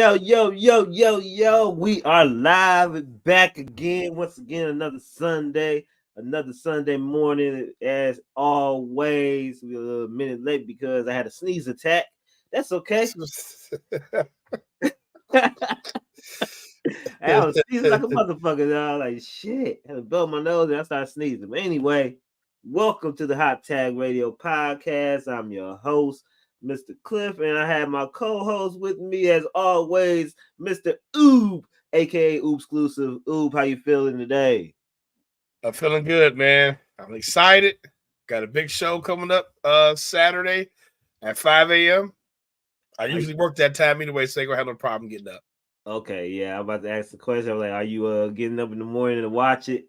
Yo. We are live back again. Once again, another Sunday morning. As always, we're a minute late because I had a sneeze attack. That's okay. I was sneezing like a motherfucker. I was like, shit. I had to blow my nose and I started sneezing. But anyway, welcome to the Hot Tag Radio Podcast. I'm your host, Mr. Cliff, and I have my co-host with me as always, Mr. Oob, aka Oob Exclusive. Oob, how you feeling today? I'm feeling good, man. I'm excited. Got a big show coming up Saturday at 5 a.m. I usually work that time anyway, so I ain't gonna have no problem getting up. Okay, yeah, I'm about to ask the question. I'm like, are you getting up in the morning to watch it?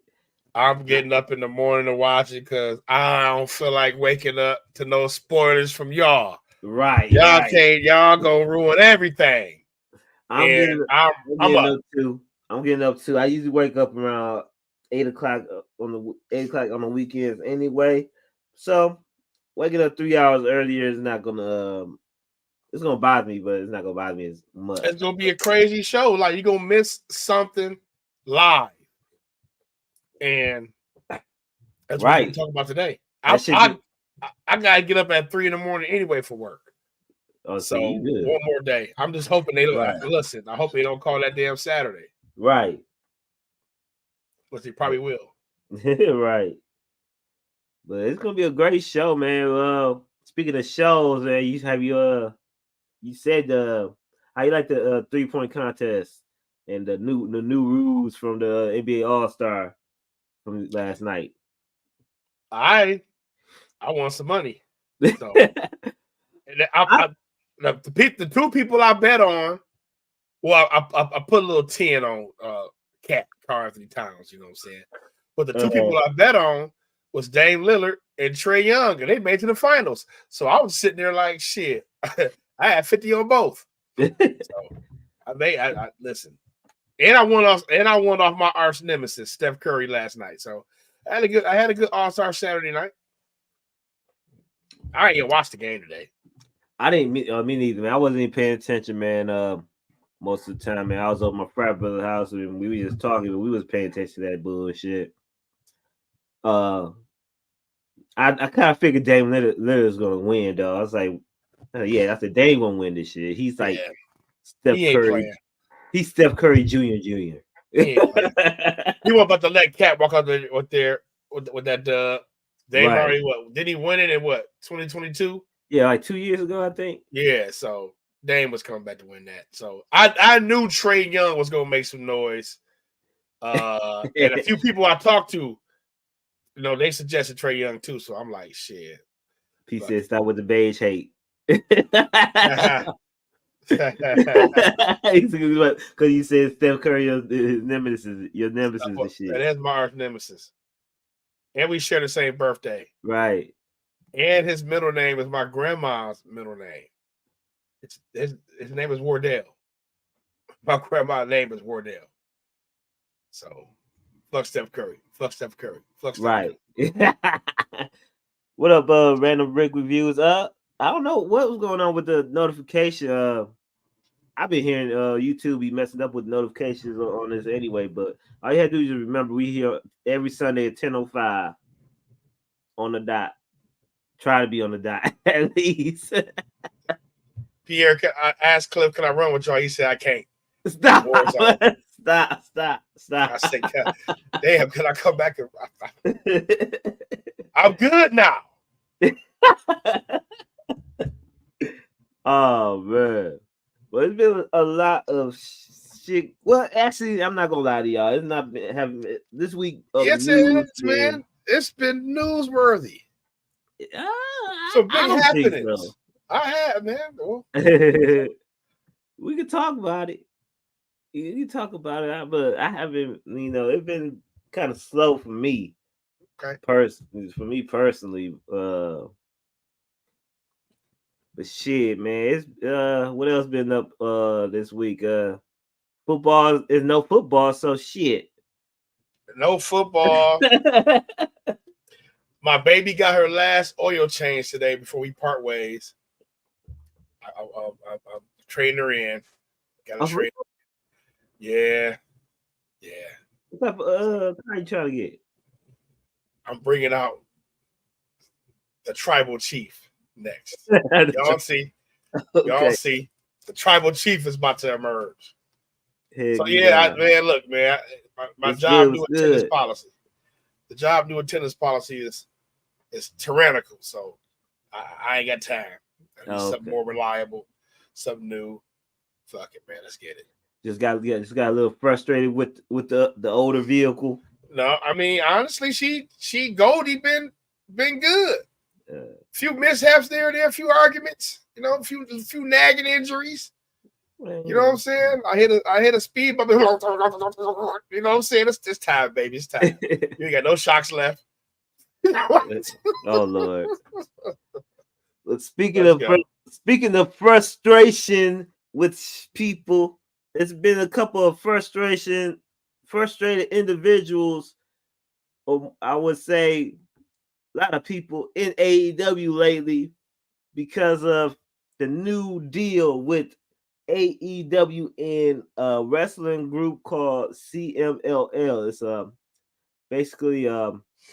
I'm getting up in the morning to watch it because I don't feel like waking up to no spoilers from y'all. Right. Y'all gonna ruin everything. I'm getting up too. I usually wake up around 8 o'clock on the weekends anyway. So waking up 3 hours earlier is not gonna it's gonna bother me, but it's not gonna bother me as much. It's gonna be a crazy show. Like you're gonna miss something live. And that's what we're gonna talk about today. I gotta get up at 3 a.m. anyway for work. Oh, so one more day. I'm just hoping they don't listen. I hope they don't call that damn Saturday. Right. But they probably will. Right. But it's gonna be a great show, man. Speaking of shows, man, you said how you like the 3-point contest and the new rules from the NBA All-Star from last night. I want some money. So the two people I bet on, well, I put a little 10 on Cat Carl Anthony Towns, you know what I'm saying? But the two people I bet on was Dame Lillard and Trae Young, and they made it to the finals. So I was sitting there like, shit, I had 50 on both. So I listen. And I won off my arch nemesis, Steph Curry, last night. So I had a good All-Star Saturday night. I ain't even watched the game today. I didn't me neither, man. I wasn't even paying attention, man. Most of the time, man. I was over my frat brother's house and we were just talking, but we was paying attention to that bullshit. I kind of figured Dame Lillard was gonna win, though. I was like, I said Dame gonna win this shit. He's like Steph Curry. He's Steph Curry Jr. He wasn't about to let Cat walk out there with that. Dame already did he win it in 2022? Yeah, like 2 years ago, I think. Yeah, so Dame was coming back to win that. So I knew Trae Young was gonna make some noise. And a few people I talked to, they suggested Trae Young too. So I'm like, shit. He said stop with the beige hate. Because you said Steph Curry, your nemesis and shit. That is my arch nemesis. And we share the same birthday. Right. And his middle name is my grandma's middle name. His name is Wardell. My grandma's name is Wardell. So, fuck Steph Curry. Fuck Steph Curry. Fuck Steph Curry. What up, Random Brick Reviews? I don't know what was going on with the notification. I've been hearing YouTube be messing up with notifications on this anyway, but all you have to do is just remember we here every Sunday at 10:05 on the dot. Try to be on the dot at least. Pierre, I asked Cliff, can I run with y'all? He said, I can't. Stop. I said, damn, can I come back? I'm good now. Oh, man. Well, it's been a lot of shit. Well, actually, I'm not going to lie to y'all. It's not been having this week. Yes, it is, man. It's been newsworthy. Some big happenings. So. I have, man. We can talk about it. You can talk about it, but I haven't, it's been kind of slow for me. Okay. For me personally. But shit, man. It's what else been up this week? Football is no football, so shit. No football. My baby got her last oil change today before we part ways. I'm trading her in. Got to train. Yeah. What type of how you trying to get? I'm bringing out the tribal chief next. Y'all see. Okay. Y'all see. The tribal chief is about to emerge. Heck So yeah, man, look, man. My job new attendance policy. The job new attendance policy is tyrannical. So I ain't got time. I need something more reliable, something new. Fuck it, man. Let's get it. Just got a little frustrated with the older vehicle. No, I mean honestly, she Goldie been good. Few mishaps there, a few arguments, a few nagging injuries. You know what I'm saying? I hit a speed bump. You know what I'm saying? It's time, baby. It's time. You ain't got no shocks left. Oh Lord. But speaking of frustration with people, it's been a couple of frustrated individuals, or I would say a lot of people in AEW lately because of the new deal with AEW and a wrestling group called CMLL. It's basically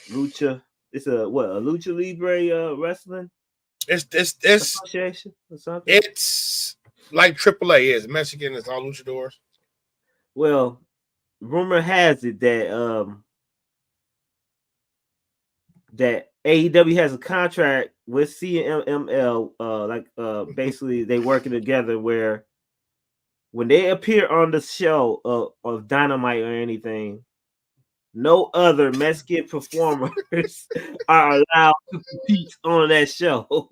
lucha. It's a lucha libre wrestling. It's association or something. It's like AAA is Mexican. It's all luchadors. Well, rumor has it that that AEW has a contract with CMLL. Basically they working together where when they appear on the show of Dynamite or anything, no other Mexican performers are allowed to compete on that show.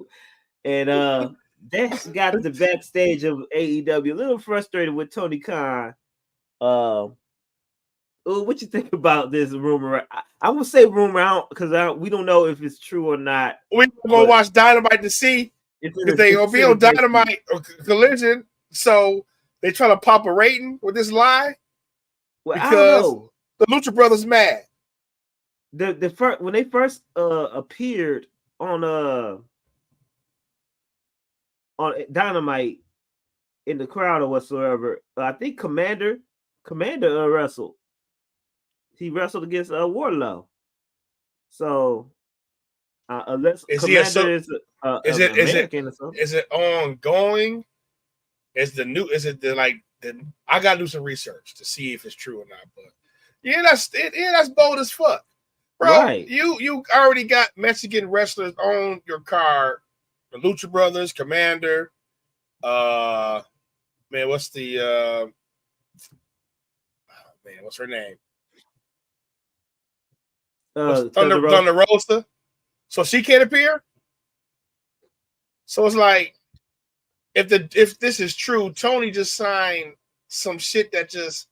And that got the backstage of AEW a little frustrated with Tony Khan. What you think about this rumor? I would say rumor because we don't know if it's true or not. We're gonna watch Dynamite to see because they gonna be on Dynamite or Collision. So they trying to pop a rating with this lie. Well, because I don't know. The Lucha Brothers mad. The first when they first appeared on Dynamite in the crowd or whatsoever, I think Commander wrestled. He wrestled against Wardlow. So unless Commander is American or something. Is it ongoing? I gotta do some research to see if it's true or not. But that's bold as fuck. Bro, right. You already got Mexican wrestlers on your card. The Lucha Brothers, Commander, what's her name? Thunder Rosa. So she can't appear. So it's like, if this is true, Tony just signed some shit that just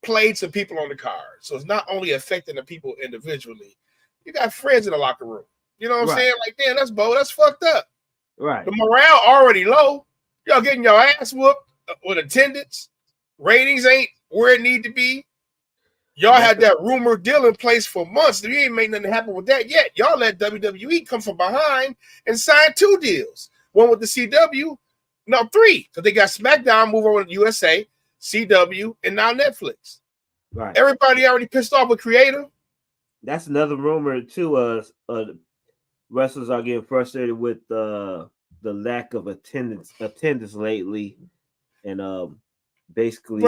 played some people on the card. So it's not only affecting the people individually. You got friends in the locker room. You know what I'm saying? Like, damn, that's bold. That's fucked up. Right. The morale already low. Y'all getting your ass whooped with attendance. Ratings ain't where it need to be. Y'all had that rumor deal in place for months. You ain't made nothing happen with that yet. Y'all let WWE come from behind and sign 2 deals. One with the CW. No, 3. Because they got SmackDown move over to USA, CW, and now Netflix. Right. Everybody already pissed off with creative. That's another rumor too. Wrestlers are getting frustrated with the lack of attendance lately, and basically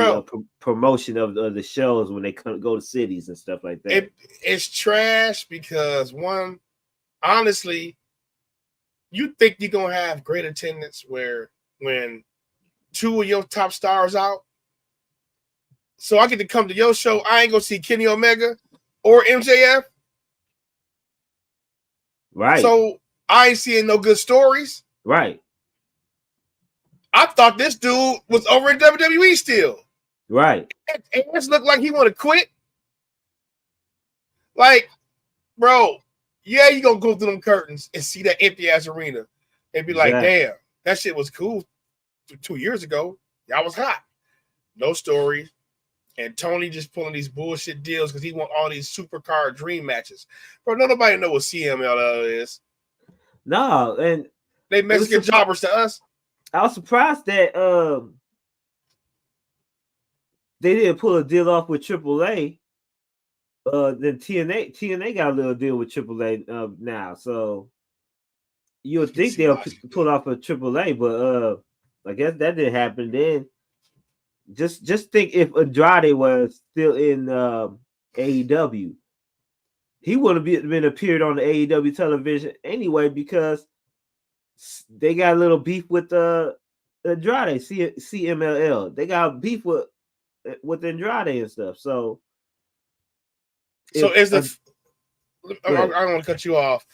promotion of the shows when they go to cities and stuff like that. It's trash because one, honestly, you think you're gonna have great attendance when 2 of your top stars out. So I get to come to your show. I ain't gonna see Kenny Omega or MJF. Right. So I ain't seeing no good stories. Right. I thought this dude was over in WWE still. Right. It just looked like he want to quit. Like, bro, yeah, you gonna go through them curtains and see that empty ass arena and be like, damn, that shit was cool 2 years ago. Y'all was hot. No stories. And Tony just pulling these bullshit deals because he want all these supercard dream matches. Bro, nobody know what CMLL is. No, and they Mexican jobbers to us. I was surprised that they didn't pull a deal off with AAA. Then TNA got a little deal with AAA now, so you would think they'll pull off a AAA, but I guess that didn't happen. Then just think if Andrade was still in AEW, he would have been appeared on the AEW television anyway because they got a little beef with Andrade, CMLL. They got beef with Andrade and stuff. So is the I don't want to cut you off.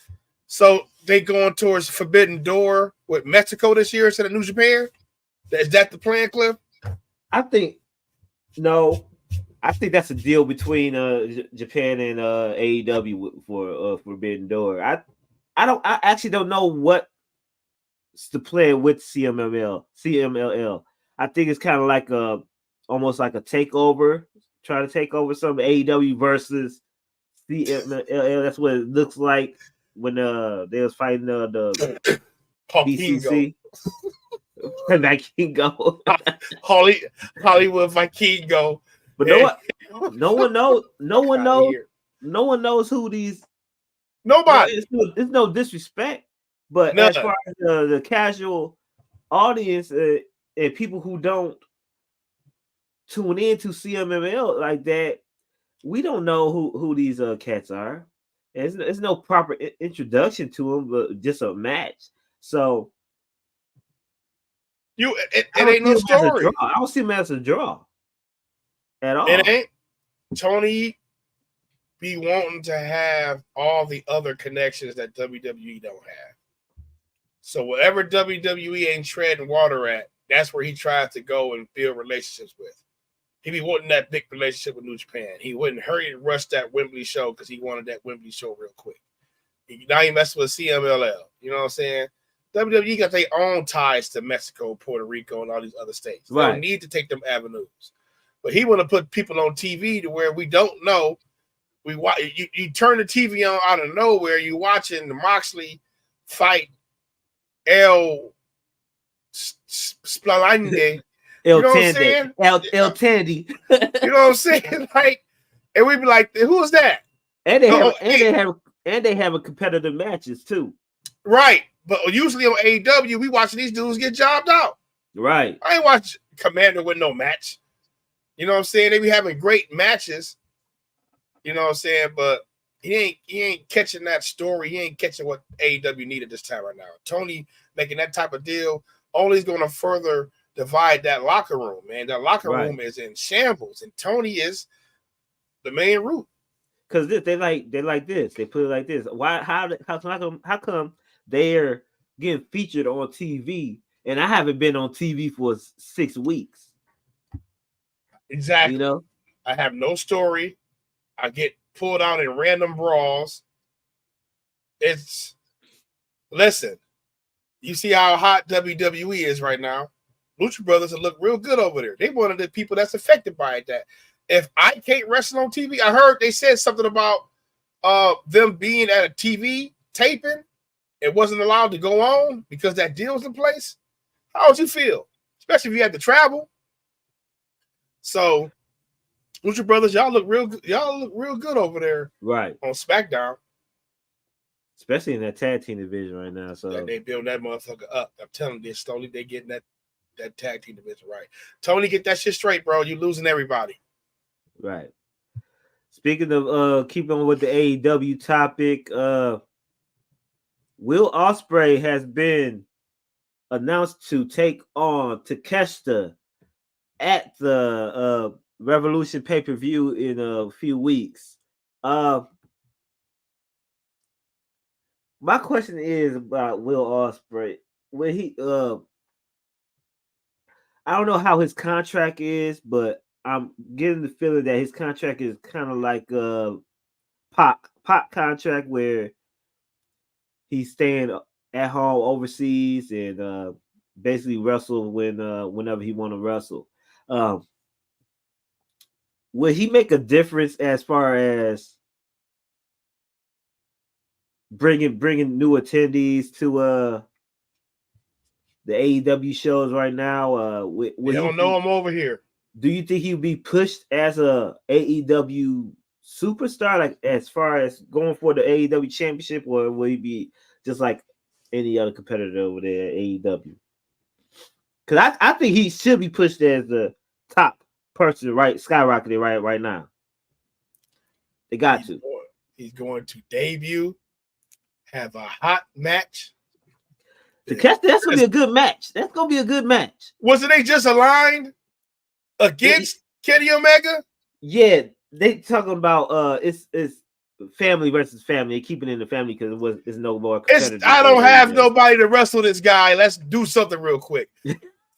So they going towards Forbidden Door with Mexico this year instead of New Japan? Is that the plan, Cliff? I think that's a deal between Japan and AEW for Forbidden Door. I actually don't know what's the plan with CMLL. I think it's kind of like almost like a takeover, trying to take over some AEW versus CMLL. That's what it looks like when they was fighting the BCC. Vikingo. Hollywood Vikingo. But no one knows who these. Nobody. It's no disrespect, but as far as the casual audience and people who don't tune in to CMML like that, we don't know who these cats are. It's no proper introduction to them, but just a match. So it ain't no story. I don't see them as a draw at all. It ain't. Tony be wanting to have all the other connections that WWE don't have. So wherever WWE ain't treading water at, that's where he tries to go and build relationships with. He be wanting that big relationship with New Japan. He wouldn't hurry to rush that Wembley show because he wanted that Wembley show real quick. Now he messing with CMLL. You know what I'm saying? WWE got their own ties to Mexico, Puerto Rico, and all these other states. They don't need to take them avenues. But he want to put people on TV to where we don't know. You turn the TV on out of nowhere. You watching the Moxley fight El Splalande. El Tandy. You know what I'm saying? Like, and we be like, who's that? And they have a competitive matches too. Right. But usually on AEW, we watching these dudes get jobbed out. Right. I ain't watch Commander with no match. You know what I'm saying? They be having great matches. You know what I'm saying? But he ain't catching that story. He ain't catching what AEW needed this time right now. Tony making that type of deal only is going to further divide that locker room, man. That locker room is in shambles, and Tony is the main root. Because they like this. They put it like this. Why? How come they're getting featured on TV, and I haven't been on TV for 6 weeks? Exactly. You know, I have no story. I get pulled out in random brawls. Listen, you see how hot WWE is right now. Lucha Brothers will look real good over there. They one of the people that's affected by it. That if I can't wrestle on TV, I heard they said something about them being at a TV taping. It wasn't allowed to go on because that deal's in place. How would you feel? Especially if you had to travel. So, Lucha Brothers, y'all look real good over there, right, on SmackDown. Especially in that tag team division right now. So they build that motherfucker up. I'm telling you, slowly they getting that tag team division right. Tony, get that shit straight, bro. You losing everybody. Right. Speaking of keeping on with the AEW topic, Will Ospreay has been announced to take on Takeshita at the Revolution pay-per-view in a few weeks. My question is about Will Ospreay. When he I don't know how his contract is, but I'm getting the feeling that his contract is kind of like a Pac contract where he's staying at home overseas and basically wrestle whenever he want to wrestle. Will he make a difference as far as bringing new attendees to the AEW shows right now? We don't know him over here. do you think he'll be pushed as a AEW superstar, like as far as going for the AEW championship, or will he be just like any other competitor over there at AEW? Because I think he should be pushed as the top person, right? Skyrocketing right now. They got to. He's going to debut, have a hot match. That's gonna be a good match. That's gonna be a good match. Wasn't they just aligned against Kenny Omega? Yeah, they talking about it's family versus family. They keep it in the family because it's no more. I don't have nobody to wrestle this guy. Let's do something real quick.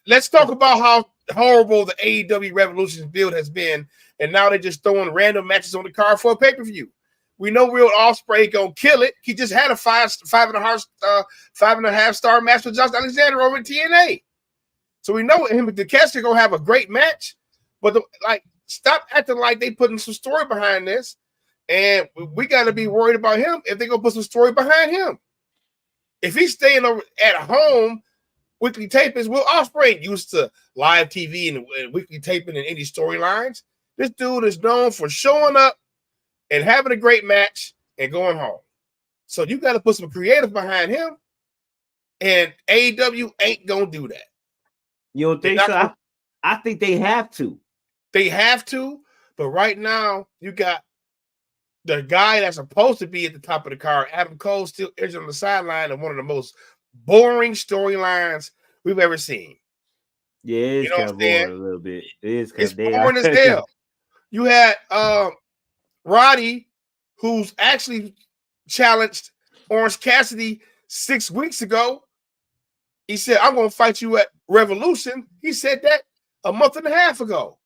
Let's talk about how horrible the AEW Revolution build has been, and now they're just throwing random matches on the card for a pay-per-view. We know Will Ospreay gonna kill it. He just had a 5.5 star match with Josh Alexander over at TNA. So we know him and Takeshita gonna have a great match, but stop acting like they putting some story behind this, and we got to be worried about him if they gonna put some story behind him. If he's staying over at home, weekly tapings, Will Ospreay used to live TV and weekly taping and any storylines. This dude is known for showing up and having a great match and going home. So you got to put some creative behind him, and AEW ain't gonna do that. You don't think so? I think they have to. They have to, but right now you got the guy that's supposed to be at the top of the card, Adam Cole, still injured on the sideline of one of the most boring storylines we've ever seen. Yeah, it's kind of boring a little bit. It's boring as hell. You had Roddy, who's actually challenged Orange Cassidy 6 weeks ago. He said, I'm going to fight you at Revolution. He said that a month and a half ago.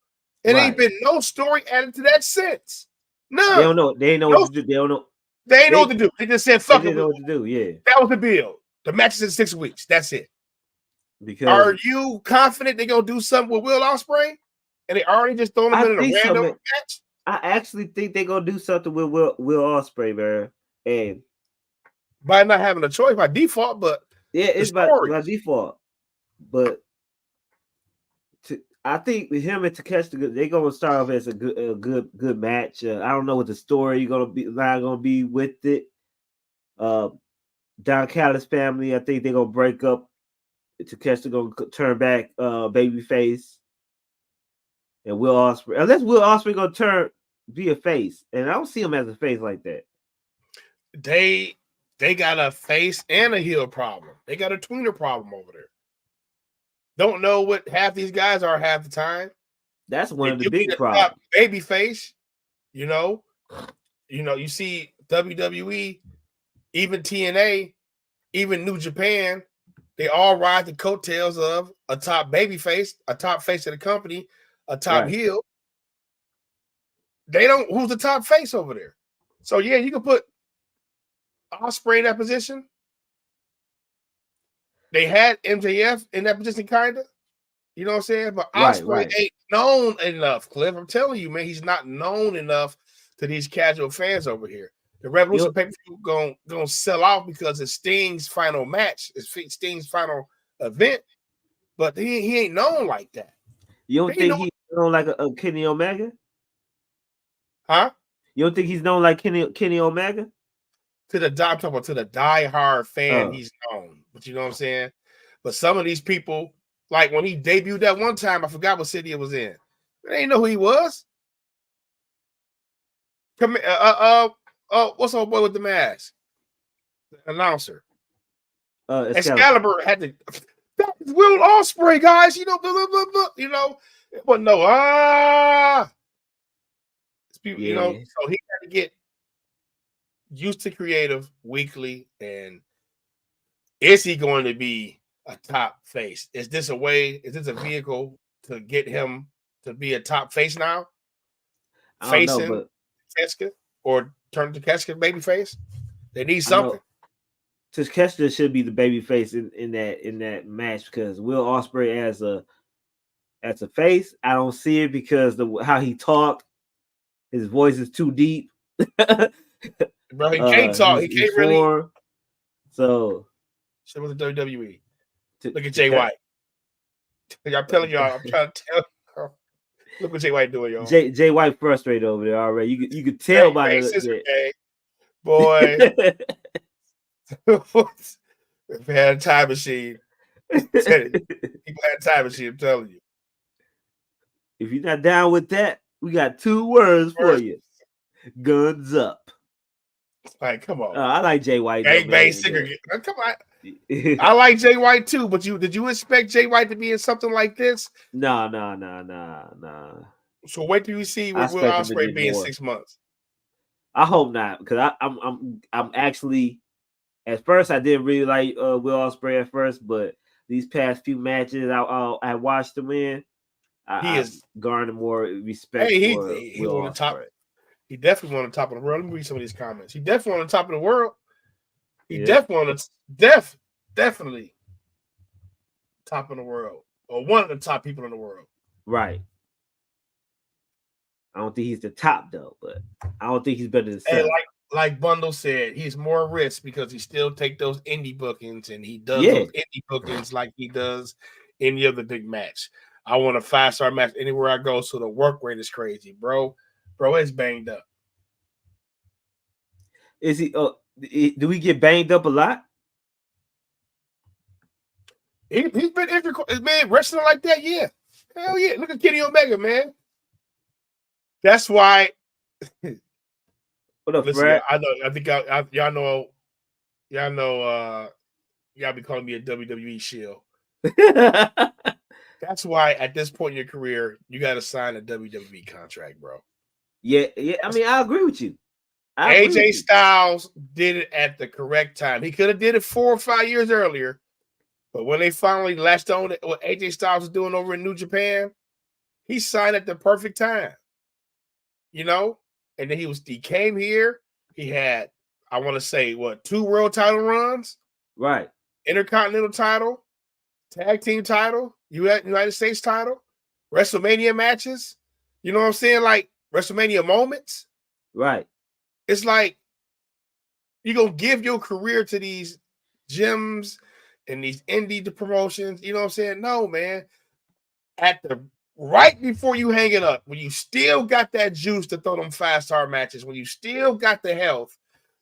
And ain't been no story added to that since. None. They don't know. They ain't know what to do. They don't know. They ain't know what to do. They just said, fuck it. They know what to do, yeah. That was the bill. The match is in 6 weeks. That's it. Because are you confident they're going to do something with Will Ospreay? And they already just thrown him in a random match? I actually think they're going to do something with Will Ospreay, man. And by not having a choice, by default, but yeah, it's by default. But I think with him and Takeshita, they're going to start off as a good match. I don't know what the story going to be with it. Don Callis family, I think they're going to break up. Takeshita going to turn back babyface. And Will Ospreay, unless Will Ospreay going to be a face. And I don't see him as a face like that. They got a face and a heel problem. They got a tweener problem over there. Don't know what half these guys are half the time. That's one of the big problems. Baby face, you see WWE, even TNA, even New Japan, they all ride the coattails of a top baby face, a top face of the company, a top heel. They don't. Who's the top face over there? So yeah, you can put Ospreay in that position. They had MJF in that position, kind of. You know what I'm saying? But Ospreay ain't known enough, Cliff. I'm telling you, man, he's not known enough to these casual fans over here. The Revolution pay-per-view gonna sell out because it's Sting's final match. It's Sting's final event, but he ain't known like that. You don't think he's known like a Kenny Omega? Huh? You don't think he's known like Kenny Omega? To the die-hard fan, he's known. But you know what I'm saying? But some of these people, like when he debuted that one time, I forgot what city it was in. They didn't know who he was. What's old boy with the mask? The announcer. Excalibur had to. That is Will Ospreay, guys. Blah, blah, blah, blah, but no. So he had to get used to creative weekly. And is he going to be a top face? Is this a vehicle to get him to be a top face now? Facing Takeshita or turn to Takeshita baby face? They need something. Takeshita should be the baby face in that match because Will Ospreay as a face, I don't see it because how he talked, his voice is too deep. Bro, he can't talk. He can't really. So, shit with the WWE. Look at Jay White. I'm telling y'all. I'm trying to tell you. Look what Jay White doing, y'all. Jay White frustrated over there already. You could tell by the boy. If we had a time machine, people had a time machine. I'm telling you. If you're not down with that, we got 2 words for you: guns up. Like, come on. I like Jay White. Come on. I like Jay White too, but did you expect Jay White to be in something like this? No. So wait till you see what Will Ospreay be in 6 months. I hope not, because I'm actually, at first I didn't really like Will Ospreay at first, but these past few matches I watched him in, I is garnered more respect for Will Ospreay. Top. He definitely on the top of the world. Let me read some of these comments. He definitely on the top of the world. He definitely on the definitely top of the world, or one of the top people in the world. Right. I don't think he's the top though, but I don't think he's better than Sam. Like Bundle said, he's more risk because he still take those indie bookings and he does those indie bookings like he does any other big match. I want a 5-star match anywhere I go, so the work rate is crazy, bro. Bro is banged up. Is he? Do we get banged up a lot? He's been injured, man. Wrestling like that, yeah. Hell yeah. Look at Kenny Omega, man. That's why. What up, listen, Fred? I know. I think y'all know. Y'all be calling me a WWE shill. That's why at this point in your career, you got to sign a WWE contract, bro. Yeah. I mean, I agree with you. AJ Styles did it at the correct time. He could have did it 4 or 5 years earlier, but when they finally latched on to what AJ Styles was doing over in New Japan, he signed at the perfect time. You know, and then he came here. He had, I want to say, 2 world title runs, right? Intercontinental title, tag team title, United States title, WrestleMania matches. You know what I'm saying? Like WrestleMania moments, right? It's like you're gonna give your career to these gyms and these indie promotions. You know what I'm saying? No, man. Right before you hang it up, when you still got that juice to throw them 5-star matches, when you still got the health,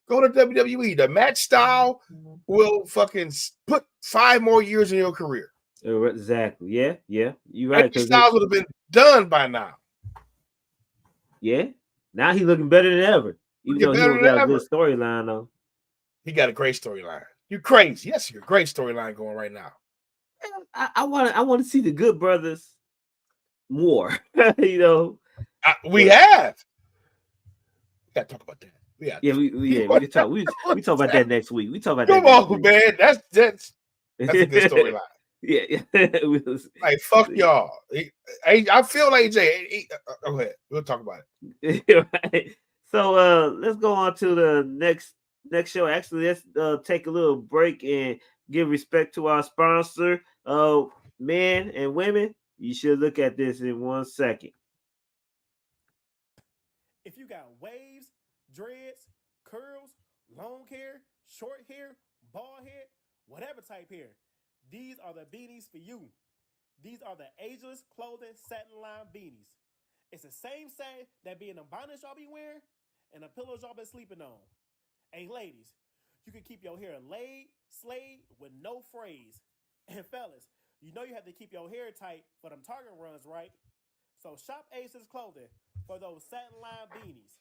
go to WWE. The match style will fucking put 5 more years in your career. Exactly. Yeah. You're right. AJ Styles would have been done by now. Yeah. Now he's looking better than ever. Even though he don't got a good storyline, though. He got a great storyline. You're crazy. Yes, you're a great storyline going right now. I want to see the Good Brothers more. You know, we have. We got to talk about that. We can talk. We talk about that next week. We talk about that. Come on, man. That's a good storyline. Yeah. Like, fuck y'all. I feel like AJ. Go ahead. We'll talk about it. Right. So let's go on to the next show. Actually, let's take a little break and give respect to our sponsor. Men and women, you should look at this in 1 second. If you got waves, dreads, curls, long hair, short hair, bald head, whatever type hair, these are the beanies for you. These are the ageless clothing satin line beanies. It's the same set that be in the bonnets y'all be wearing and the pillows y'all been sleeping on. Hey, ladies, you can keep your hair slayed with no frays. And fellas, you know you have to keep your hair tight for them Target runs, right? So shop Ageless Clothing for those satin line beanies.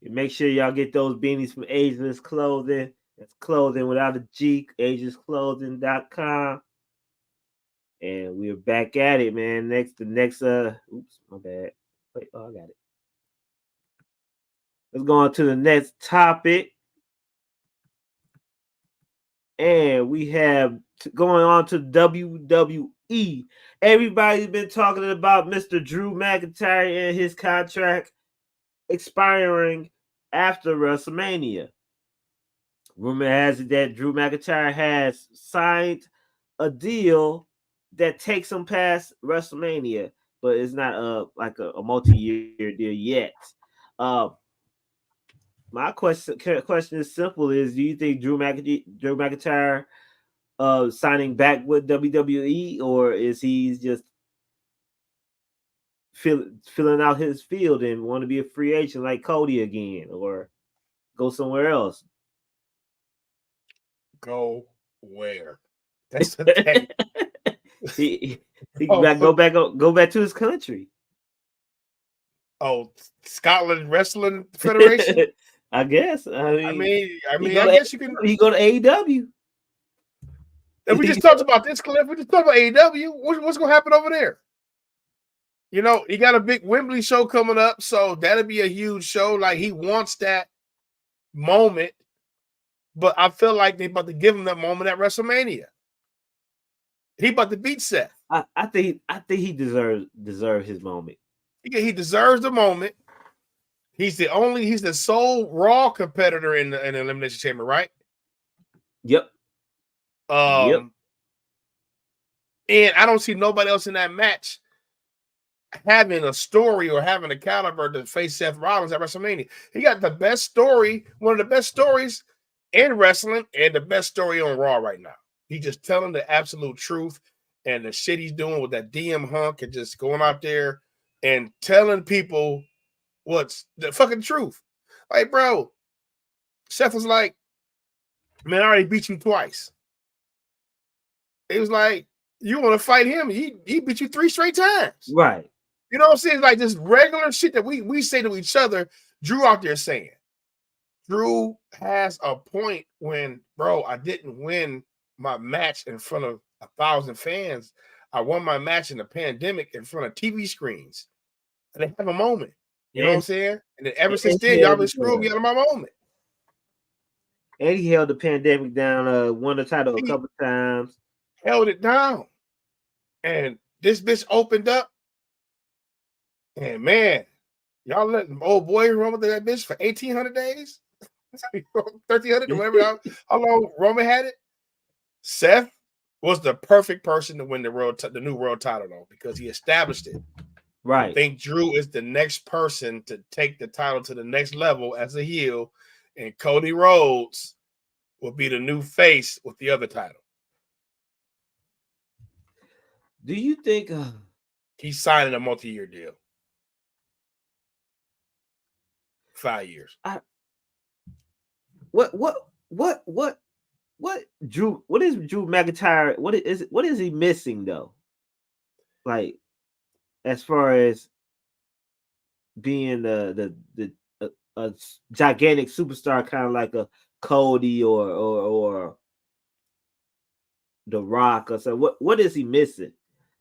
Make sure y'all get those beanies from Ageless Clothing. That's clothing without a G, agelessclothing.com. And we're back at it, man. Oops, my bad. Wait, I got it. Let's go on to the next topic. And we have going on to WWE. Everybody's been talking about Mr. Drew McIntyre and his contract expiring after WrestleMania. Rumor has it that Drew McIntyre has signed a deal that takes him past WrestleMania, but it's not like a multi-year deal yet. My question is simple: do you think Drew McIntyre signing back with WWE, or is he just filling out his field and want to be a free agent like Cody again, or go somewhere else? Go where? That's the thing. he go back to his country. Oh, Scotland Wrestling Federation. I guess. I guess you can. He go to AEW. And we just talked about this, Cliff. We just talked about AEW. What's going to happen over there? You know, he got a big Wembley show coming up, so that'll be a huge show. Like, he wants that moment, but I feel like they're about to give him that moment at WrestleMania. He about to beat Seth. I think he deserves his moment. He deserves the moment. He's the sole Raw competitor in the Elimination Chamber, right? Yep. And I don't see nobody else in that match having a story or having a caliber to face Seth Rollins at WrestleMania. He got the best story, one of the best stories in wrestling, and the best story on Raw right now. He's just telling the absolute truth, and the shit he's doing with that DM hunk and just going out there and telling people what's the fucking truth. Like, bro, Seth was like, man, I already beat you twice. It was like, you want to fight him? He beat you 3 straight times. Right. You know what I'm saying? Like this regular shit that we say to each other, Drew out there saying. Drew has a point when, bro, I didn't win my match in front of 1,000 fans. I won my match in the pandemic in front of TV screens. And they have a moment. You know what I'm saying? And then ever since then, y'all been screwing me out of my moment. And he held the pandemic down, won the title a couple times. Held it down. And this bitch opened up. And man, y'all let them old boy run with that bitch for 1,800 days? 1,300 or whatever, how long Roman had it? Seth was the perfect person to win the new world title, though, because he established it. Right. I think Drew is the next person to take the title to the next level as a heel, and Cody Rhodes will be the new face with the other title. Do you think he's signing a multi-year deal? 5 years. What Drew? What is Drew McIntyre? What is he missing though? Like, as far as being a gigantic superstar, kind of like a Cody or The Rock or so. What is he missing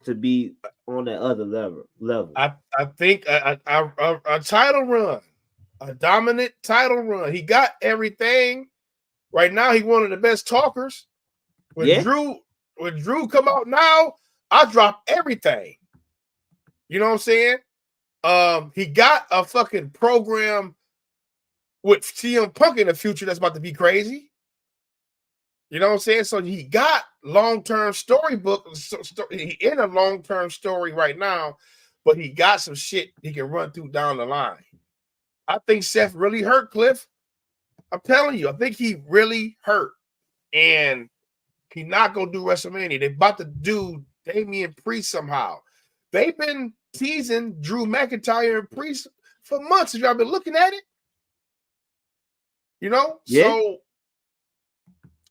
to be on that other level? I think a title run, a dominant title run. He got everything. Right now, he's one of the best talkers. When Drew come out now, I drop everything. You know what I'm saying? He got a fucking program with CM Punk in the future that's about to be crazy. You know what I'm saying? So he got long-term storybook. He in a long-term story right now, but he got some shit he can run through down the line. I think Seth really hurt, Cliff. I'm telling you, I think he really hurt. And he not going to do WrestleMania. They're about to do Damian Priest somehow. They've been teasing Drew McIntyre and Priest for months. Have y'all been looking at it? You know? Yeah. So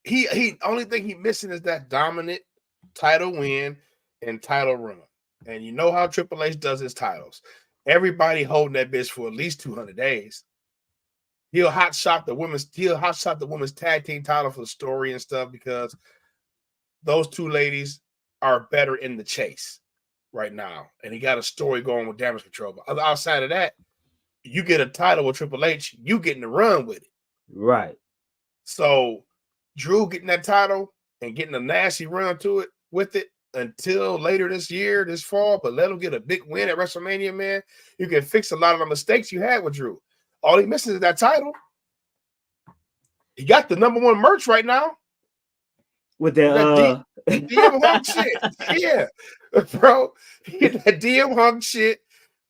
he only thing he missing is that dominant title win and title run. And you know how Triple H does his titles. Everybody holding that bitch for at least 200 days. He'll hot shot the women's tag team title for the story and stuff, because those two ladies are better in the chase right now. And he got a story going with Damage Control. But outside of that, you get a title with Triple H, you getting to run with it. Right. So Drew getting that title and getting a nasty run to it with it until later this year, this fall, but let him get a big win at WrestleMania, man. You can fix a lot of the mistakes you had with Drew. All he misses is that title. He got the #1 merch right now. With that DM Hunk shit. Yeah. Bro, that DM Hunk shit.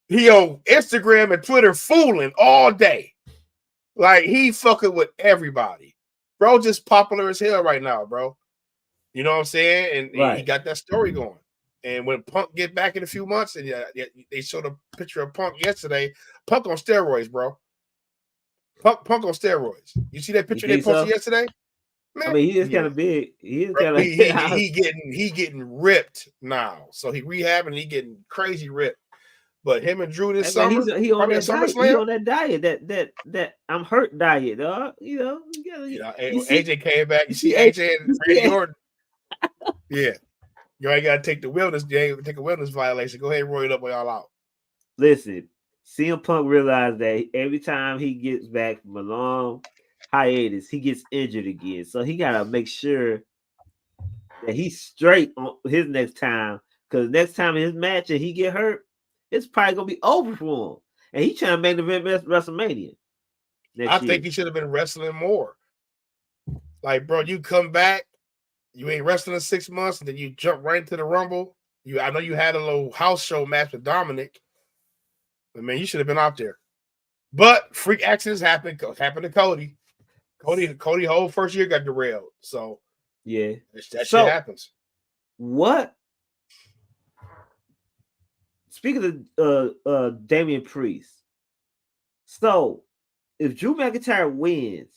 He on Instagram and Twitter fooling all day. Like, he fucking with everybody. Bro, just popular as hell right now, bro. You know what I'm saying? And Right. he got that story going. And when Punk get back in a few months, and they showed a picture of Punk yesterday. Punk on steroids, bro. Punk on steroids. You see that picture they posted yesterday? Man, I mean, he is kind of big. He is kind of he getting ripped now. So he rehabbing and he getting crazy ripped. But him and Drew this summer, he on that diet. He on that diet, that I'm hurt diet, dog. You know, AJ came back. You see AJ and Randy Orton. Yeah. You ain't gotta take the wellness. You ain't take a wellness violation. Go ahead and roll it up while y'all out. Listen, CM Punk realized that every time he gets back from a long hiatus, he gets injured again. So he gotta make sure that he's straight on his next time. Because next time in his match and he get hurt, it's probably gonna be over for him. And he's trying to make the WrestleMania. I think he should have been wrestling more. Like, bro, you come back, you ain't wrestling in 6 months, and then you jump right into the Rumble. I know you had a little house show match with Dominic, but man, you should have been out there. But freak accidents happen. Happened to Cody. Cody whole first year got derailed. So yeah, that shit happens. What? Speaking of Damian Priest, so if Drew McIntyre wins,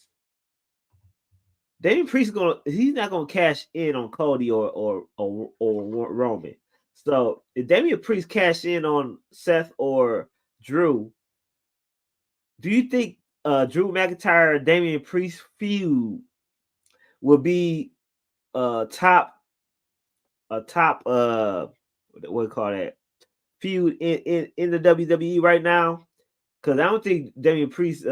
Damian Priest he's not gonna cash in on Cody or Roman. So if Damian Priest cash in on Seth or Drew, do you think Drew McIntyre Damian Priest feud will be top what do you call that feud in the WWE right now? Because I don't think Damian Priest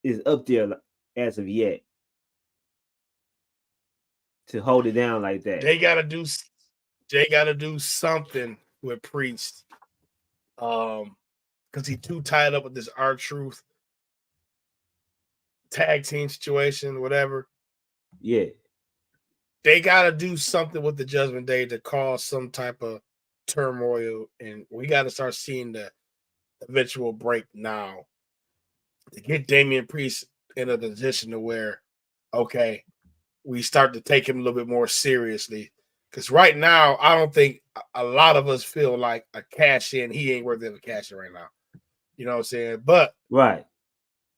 is up there as of yet to hold it down like that. They gotta do something with Priest, because he's too tied up with this R-Truth tag team situation, whatever. Yeah, they gotta do something with the Judgment Day to cause some type of turmoil, and we gotta start seeing the eventual break now to get Damian Priest in a position to where, okay, we start to take him a little bit more seriously. Because right now, I don't think a lot of us feel like a cash in. He ain't worth of a cash in right now. You know what I'm saying? But right.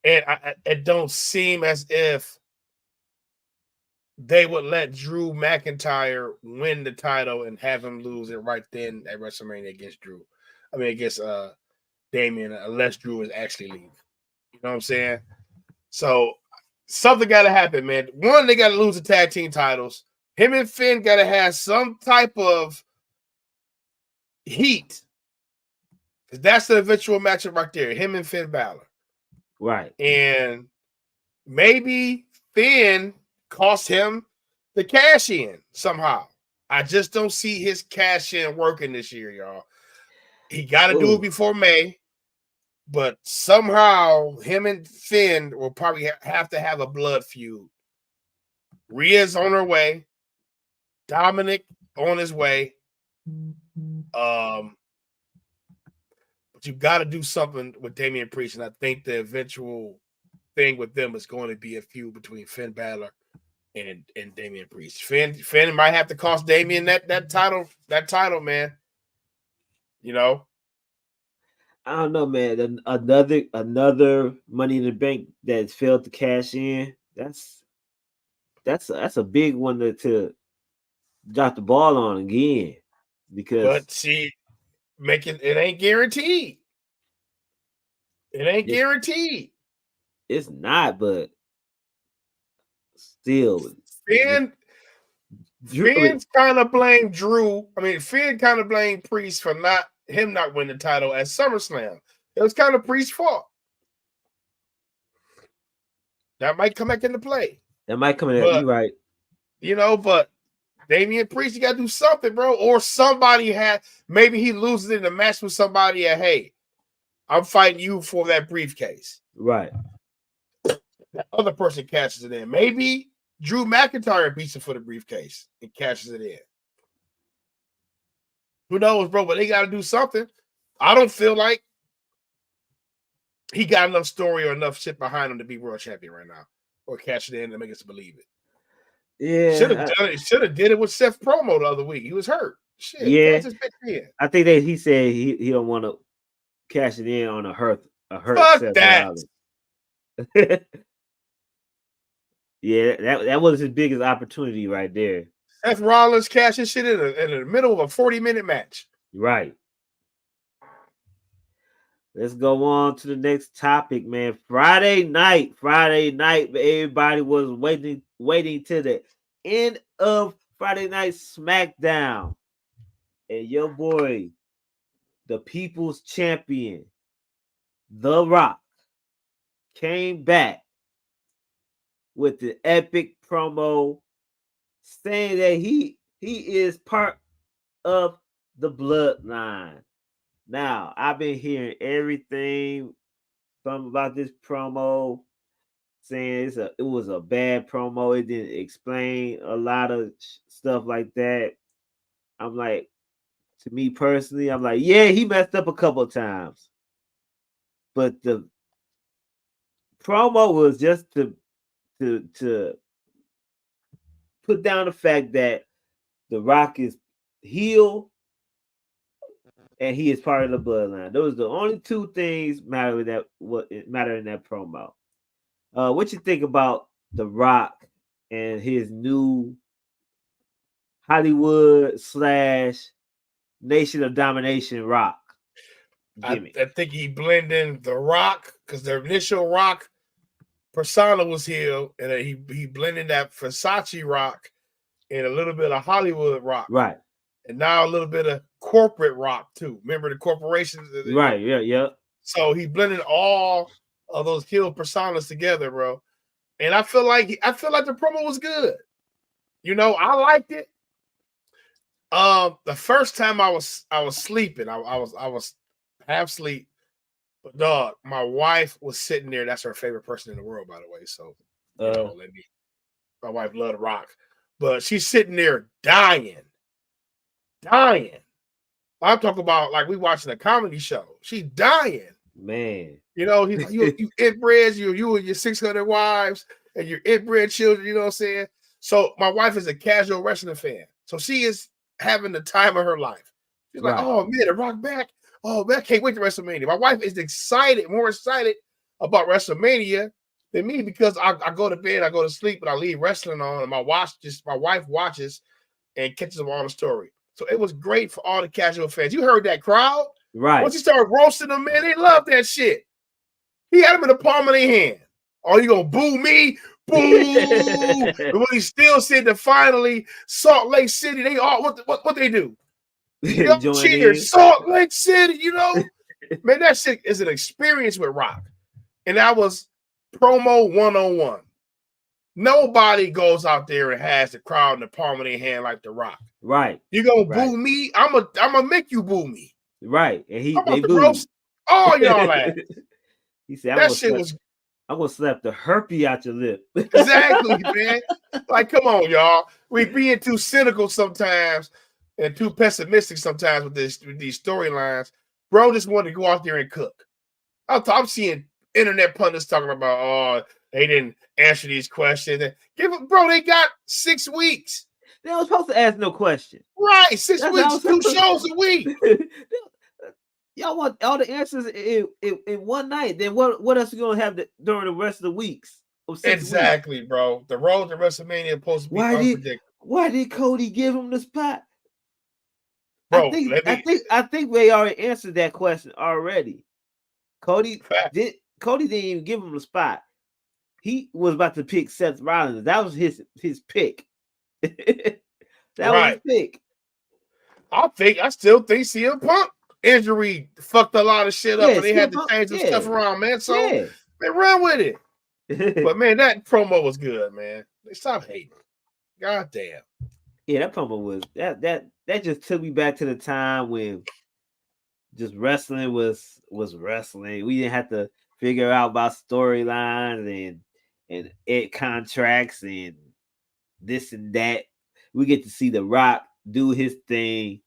And it don't seem as if they would let Drew McIntyre win the title and have him lose it right then at WrestleMania against Damian, unless Drew is actually leaving. You know what I'm saying? So something got to happen, man. One, they got to lose the tag team titles. Him and Finn got to have some type of heat. Because that's the eventual matchup right there. Him and Finn Balor. Right. And maybe Finn cost him the cash in somehow. I just don't see his cash in working this year, y'all. He got to do it before May. But somehow him and Finn will probably have to have a blood feud. Rhea's on her way. Dominic on his way. But you got to do something with Damian Priest, and I think the eventual thing with them is going to be a feud between Finn Balor and Damian Priest. Finn might have to cost Damian that title, man. You know. I don't know, man. Another Money in the Bank that's failed to cash in. That's a big one to drop the ball on again, because but see, making it ain't guaranteed. It ain't guaranteed. It's not, but still, Finn's kind of blamed Drew. I mean, Finn kind of blamed Priest for not winning the title at SummerSlam. It was kind of Priest's fault. That might come back into play. That might come in. You're right. You know, but Damian Priest, you got to do something, bro. Or somebody maybe he loses in a match with somebody. Hey, I'm fighting you for that briefcase. Right. That other person cashes it in. Maybe Drew McIntyre beats him for the briefcase and cashes it in. Who knows, bro? But they got to do something. I don't feel like he got enough story or enough shit behind him to be world champion right now, or cash it in and make us believe it. Should have Yeah, done it. Should have did it with Seth promo the other week. He was hurt. Shit, yeah. catch his bitch in. I think that he said he don't want to cash it in on a hurt Fuck Seth that. Rollins. Yeah, that was his biggest opportunity right there. Seth Rollins cash his shit in the middle of a 40-minute match. Right. Let's go on to the next topic, man. Friday night, everybody was waiting to the end of Friday Night SmackDown. And your boy, the People's Champion, The Rock, came back with the epic promo saying that he is part of the bloodline. Now, I've been hearing everything from about this promo, saying it was a bad promo. It didn't explain a lot of stuff like that. I'm like, to me personally, I'm like, yeah, he messed up a couple of times, but the promo was just to put down the fact that The Rock is heel and he is part of the bloodline. Those are the only two things matter in that promo. What you think about The Rock and his new Hollywood / Nation of Domination Rock gimmick? I think he blended The Rock because the initial Rock persona was heel, and he blended that Versace Rock and a little bit of Hollywood Rock, Right? And now a little bit of corporate Rock too. Remember the corporations, right? Yeah. So he blended all of those heel personas together, bro. And I feel like the promo was good. You know, I liked it. The first time I was sleeping, I was half asleep. But dog, my wife was sitting there. That's her favorite person in the world, by the way. So, you know, my wife loved The Rock. But she's sitting there dying. I'm talking about like we watching a comedy show. She's dying. Man. You know, he's like, you inbreds, you and your 600 wives and your inbred children, you know what I'm saying? So my wife is a casual wrestling fan. So she is having the time of her life. She's like, oh man, The Rock back. Oh man, I can't wait to WrestleMania. My wife is more excited about WrestleMania than me because I go to bed, I go to sleep, and I leave wrestling on, and my wife watches and catches up on the story. So it was great for all the casual fans. You heard that crowd? Right. Once you started roasting them, man, they love that shit. He had them in the palm of their hand. Oh, you gonna boo me? Boo! But when he still said that finally Salt Lake City, they all what they do? Cheers, Salt Lake City, you know? Man, that shit is an experience with Rock. And that was promo 101. Nobody goes out there and has the crowd in the palm of their hand like The Rock. Right. You gonna boo me? I'm gonna make you boo me. Right. And they roast all y'all ass. He said, I'm gonna slap the herpes out your lip. Exactly, man. Like, come on, y'all. We being too cynical sometimes and too pessimistic sometimes with these storylines. Bro just wanted to go out there and cook. I'm seeing internet pundits talking about, oh, they didn't answer these questions. Bro, they got 6 weeks. They were supposed to ask no question. Right, 6 weeks, 2 shows a week. Y'all want all the answers in one night. Then what else are you gonna have during the rest of the weeks? Exactly, weeks? Bro. The road to WrestleMania is supposed to be unpredictable. Why did Cody give him the spot? Bro, I think we already answered that question already. Cody didn't even give him the spot. He was about to pick Seth Rollins. That was his pick. That was his pick. I still think CM Punk injury fucked a lot of shit up, and they had to change some stuff around, man. So they run with it. But man, that promo was good, man. They stop hating. God damn. Yeah, that promo was that just took me back to the time when just wrestling was wrestling. We didn't have to figure out about storylines and contracts and this and that. We get to see The Rock do his thing,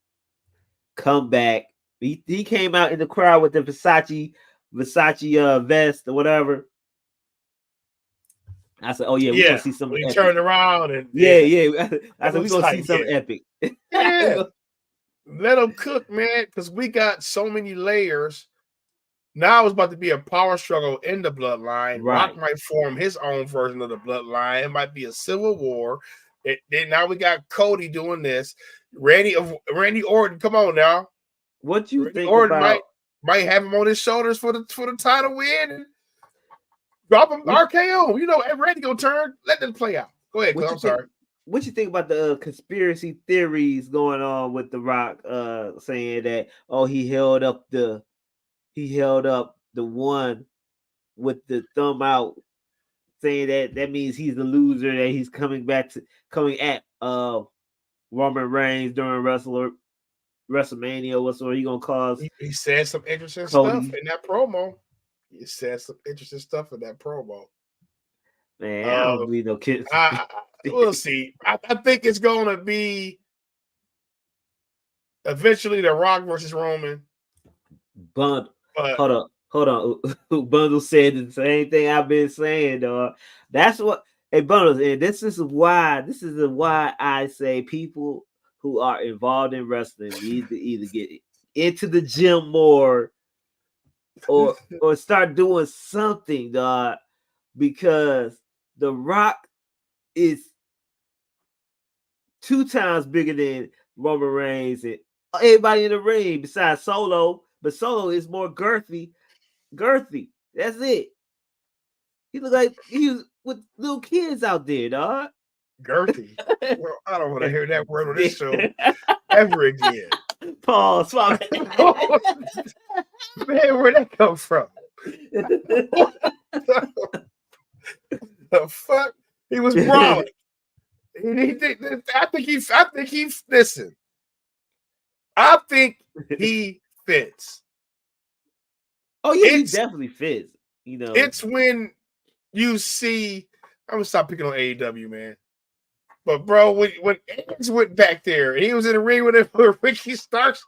come back. He came out in the crowd with the Versace vest or whatever. I said, "Oh yeah, we're gonna see something when he epic." turned around and Yeah. I said, "We're was gonna see like, something epic." yeah. Let them cook, man, because we got so many layers. Now it's about to be a power struggle in the bloodline. Right. Rock might form his own version of the bloodline. It might be a civil war. Then now we got Cody doing this. Randy Orton, come on now. What you Randy think Orton about? might have him on his shoulders for the title win and drop him RKO. You know, and Randy gonna turn. Let them play out. Go ahead, Cliff. I'm sorry. What you think about the conspiracy theories going on with The Rock, saying that he held up the one with the thumb out, saying that means he's the loser, that he's coming at Roman Reigns during WrestleMania. What's he gonna cause? He said some interesting Cody. stuff in that promo. He said some interesting stuff in that promo. Man, I don't believe no kids. We'll see. I think it's going to be eventually The Rock versus Roman. Hold on. Bundle said the same thing I've been saying, dog. That's what. Hey, Bundles, and this is why I say people who are involved in wrestling need to either get into the gym more or start doing something, dog, because The Rock is 2 times bigger than Roman Reigns and everybody in the ring besides Solo, but Solo is more girthy. That's it. He look like he was with little kids out there, dog. Girthy. Well, I don't want to hear that word on this show ever again. Pause. Man, where'd that come from? The fuck? He was brawling. I think listen. I think he fits. Oh yeah, he definitely fits. You know, it's when you see. I'm gonna stop picking on AEW, man. But bro, when Edge went back there, he was in the ring with Ricky Starks.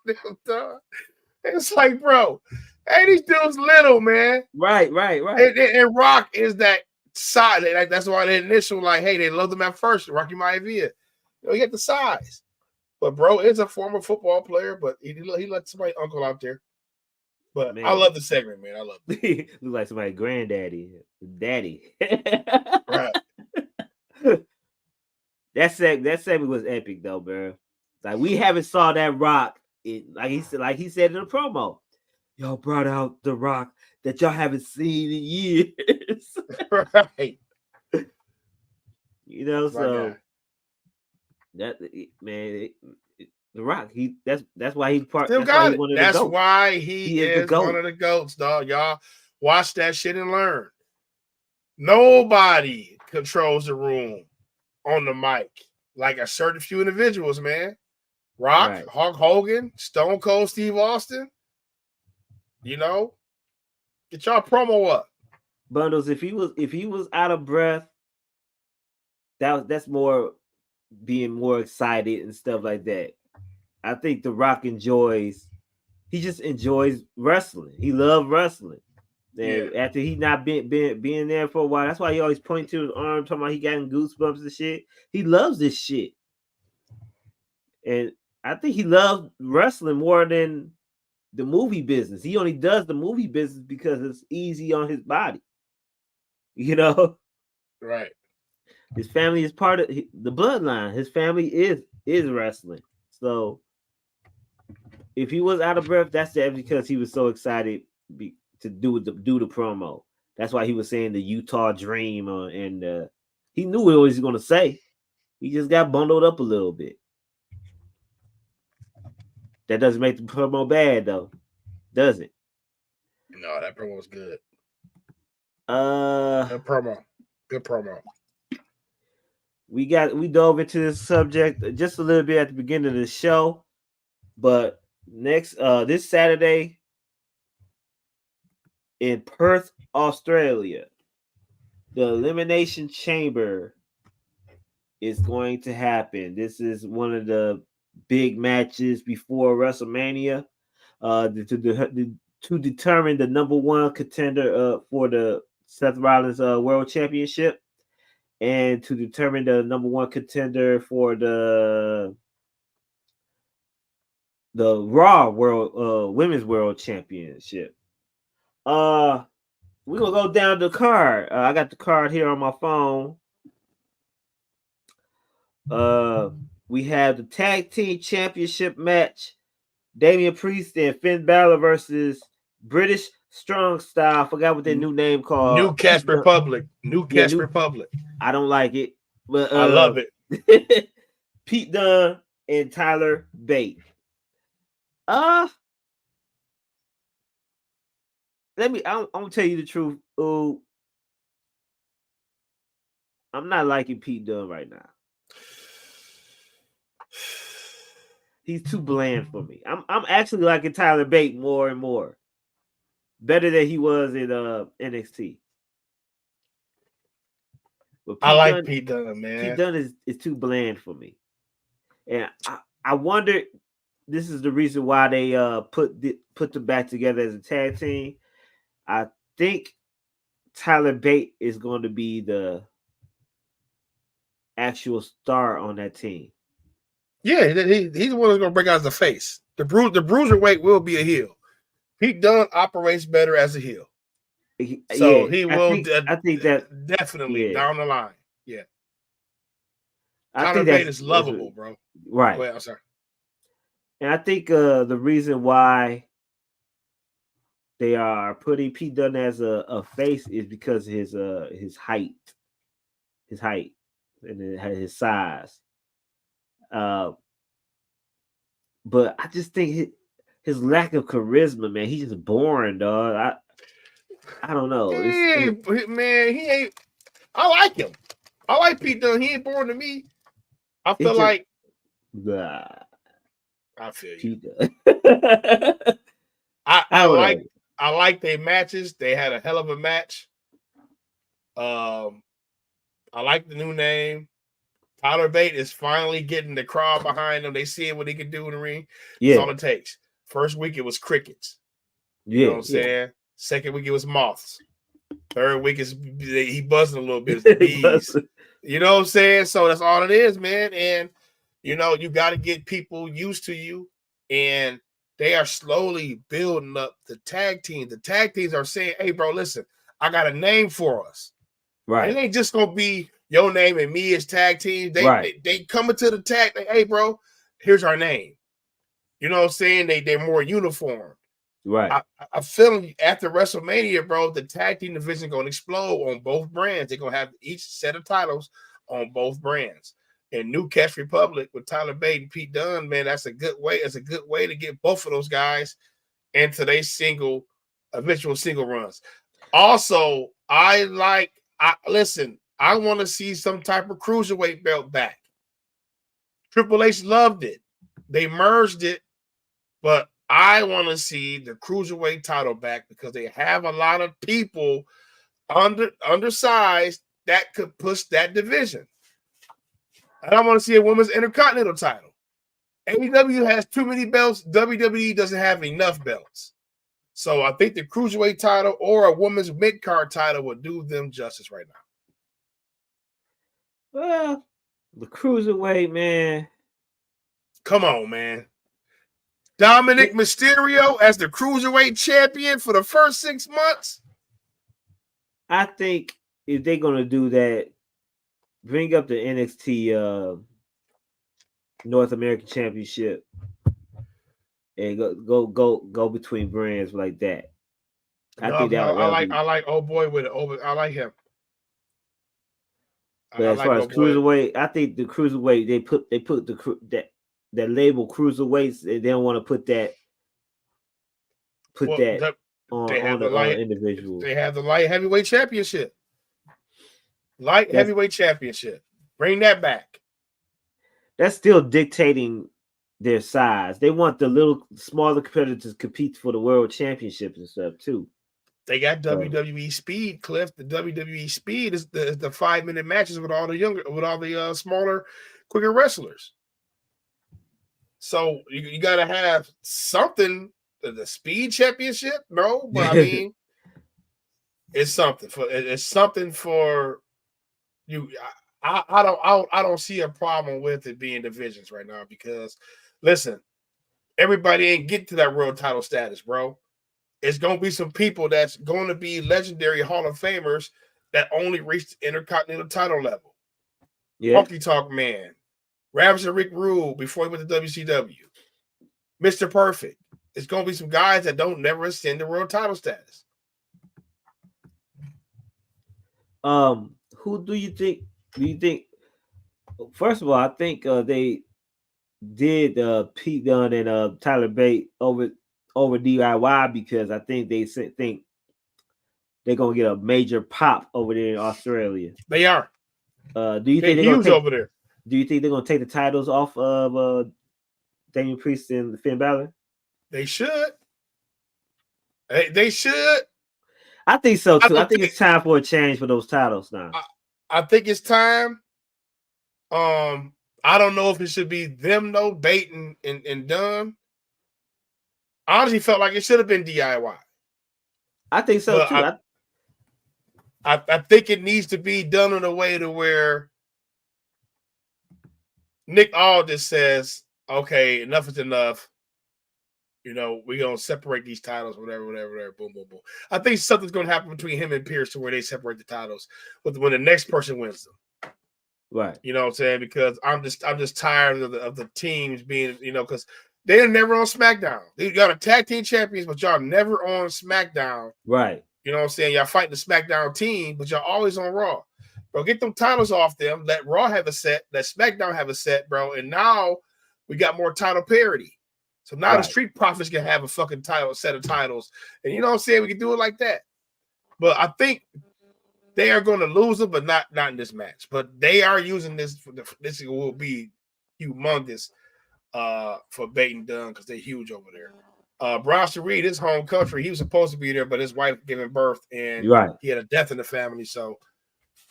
It's like, bro, hey, these dudes little, man. Right. And Rock is that side. That's why the initial, like, hey, they loved him at first. Rocky Maivia, he got the size. But bro is a former football player, but he let somebody uncle out there. But man, I love the segment, man. I love it. Look like somebody granddaddy, daddy. Right. That segment was epic though, bro. Like we haven't saw that Rock. Like he said in the promo, y'all brought out the Rock that y'all haven't seen in years. Right. You know, so that man, the Rock. That's why he part. Still got it. That's why he is one of the GOATs, dog. Y'all watch that shit and learn. Nobody controls the room on the mic like a certain few individuals, man. Rock, right. Hulk Hogan, Stone Cold Steve Austin. You know, get y'all promo up. Bundles, if he was out of breath, that's more being more excited and stuff like that. I think The Rock he just enjoys wrestling. He loves wrestling. And after he not being there for a while, that's why he always points to his arm, talking about he getting goosebumps and shit. He loves this shit. And I think he loves wrestling more than the movie business. He only does the movie business because it's easy on his body. You know? Right. His family is part of the bloodline. His family is wrestling. So if he was out of breath, that's because he was so excited to do the promo. That's why he was saying the Utah Dream, and he knew what he was going to say. He just got bundled up a little bit. That doesn't make the promo bad, though, does it? No, that promo was good. Good promo. We dove into this subject just a little bit at the beginning of the show, but this Saturday in Perth, Australia, the Elimination Chamber is going to happen. This is one of the big matches before WrestleMania, to determine the number one contender for the Seth Rollins World Championship. and to determine the number one contender for the Raw World Women's World Championship. We're gonna go down the card. I got the card here on my phone. We have the tag team championship match. Damian Priest and Finn Balor versus British Strong Style. I forgot what their new name called. New Cash Republic. Republic. I don't like it, but I love it. Pete Dunne and Tyler Bate. I'm gonna tell you the truth. Ooh, I'm not liking Pete Dunne right now. He's too bland for me. I'm actually liking Tyler Bate more and more. Better than he was in NXT. But I like Pete Dunne, man. Pete Dunne is too bland for me. And I wonder, this is the reason why they put them back together as a tag team. I think Tyler Bate is going to be the actual star on that team. Yeah, he's the one that's going to break out as a face. The bruiserweight will be a heel. Pete Dunne operates better as a heel. So he will. I think that definitely down the line. Yeah. Tyler Bate is lovable, bro. Right. Well, I'm sorry. And I think the reason why they are putting Pete Dunne as a face is because of his height, and his size. But I just think his lack of charisma, man, he's just boring, dog. I don't know. Man, he ain't. I like him. I like Pete Dunne. He ain't boring to me. I feel like. Nah, I feel you. I like their matches. They had a hell of a match. I like the new name. Tyler Bate is finally getting the crowd behind him. They see what he can do in the ring. Yeah. That's all it takes. First week it was crickets. You know what I'm saying? Second week it was moths. Third week is he buzzing a little bit. Bees. You know what I'm saying? So that's all it is, man. And you know, you got to get people used to you. And they are slowly building up the tag team. The tag teams are saying, hey, bro, listen, I got a name for us. Right. It ain't just gonna be your name and me as tag team. They coming to the tag. Hey, bro, here's our name. You know what I'm saying? They're more uniform. Right. I feel after WrestleMania, bro, the tag team division gonna explode on both brands. They're gonna have each set of titles on both brands. And New Cash Republic with Tyler Bate and Pete Dunne, man, that's a good way. It's a good way to get both of those guys into their eventual single runs. Also, I want to see some type of cruiserweight belt back. Triple H loved it. They merged it, but I want to see the cruiserweight title back because they have a lot of people undersized that could push that division. And I want to see a women's intercontinental title. AEW has too many belts. WWE doesn't have enough belts. So I think the cruiserweight title or a women's mid-card title would do them justice right now. Well, the cruiserweight, man. Come on, man. Dominic Mysterio as the cruiserweight champion for the first 6 months. I think if they're gonna do that, bring up the NXT North American Championship and go between brands like that. I like oh boy with it. I like him. But as far as cruiserweight, I think the cruiserweight they put that label cruiserweights. They don't want to put that on the individual. They have the light heavyweight championship. Heavyweight championship. Bring that back. That's still dictating their size. They want the smaller competitors to compete for the world championships and stuff too. They got WWE Speed, Cliff. The WWE Speed is the 5-minute matches with all the smaller, quicker wrestlers. So you got to have something. The Speed Championship, no, but I mean, it's something for I don't see a problem with it being divisions right now because listen, everybody ain't get to that world title status, bro. It's gonna be some people that's going to be legendary Hall of Famers that only reached the Intercontinental title level. Yeah. Honky Talk Man, Ravishing Rick Rude before he went to WCW, Mr. Perfect. It's gonna be some guys that don't never ascend the world title status. Who do you think? Do you think? First of all, I think they did Pete Dunne and Tyler Bate over DIY because I think they think they're gonna get a major pop over there in Australia. They are. Do you They're think huge over there? Do you think they're gonna take the titles off of Damian Priest and Finn Balor? They should. They should. I think so too. I think it's time for a change for those titles now. I think it's time. I don't know if it should be them though, Bate and Dunn. I honestly felt like it should have been DIY. I think so too. I think it needs to be done in a way to where Nick Aldis says, okay, enough is enough. You know, we're going to separate these titles, whatever, boom, boom, boom. I think something's going to happen between him and Pierce to where they separate the titles when the next person wins them. Right. You know what I'm saying? Because I'm just tired of the teams being, you know, because they're never on SmackDown. They got a tag team champions, but y'all never on SmackDown. Right. You know what I'm saying? Y'all fighting the SmackDown team, but y'all always on Raw. Bro, get them titles off them. Let Raw have a set. Let SmackDown have a set, bro. And now we got more title parity. So now the Street Profits can have a fucking set of titles. And you know what I'm saying? We can do it like that. But I think they are going to lose them, but not in this match. But they are using this. This will be humongous for Bate and Dunn because they're huge over there. Bronson Reed, his home country, he was supposed to be there, but his wife giving birth and he had a death in the family. So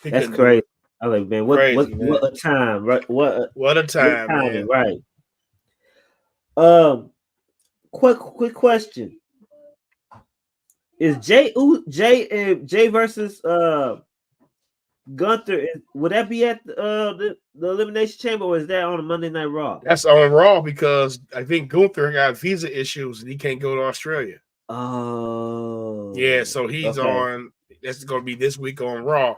that's crazy. I like, man, what a time, right? What a time, man. Right. Quick question: is Jay versus Gunther? Would that be at the Elimination Chamber, or is that on a Monday Night Raw? That's on Raw because I think Gunther got visa issues and he can't go to Australia. Oh, yeah, so he's on. That's going to be this week on Raw.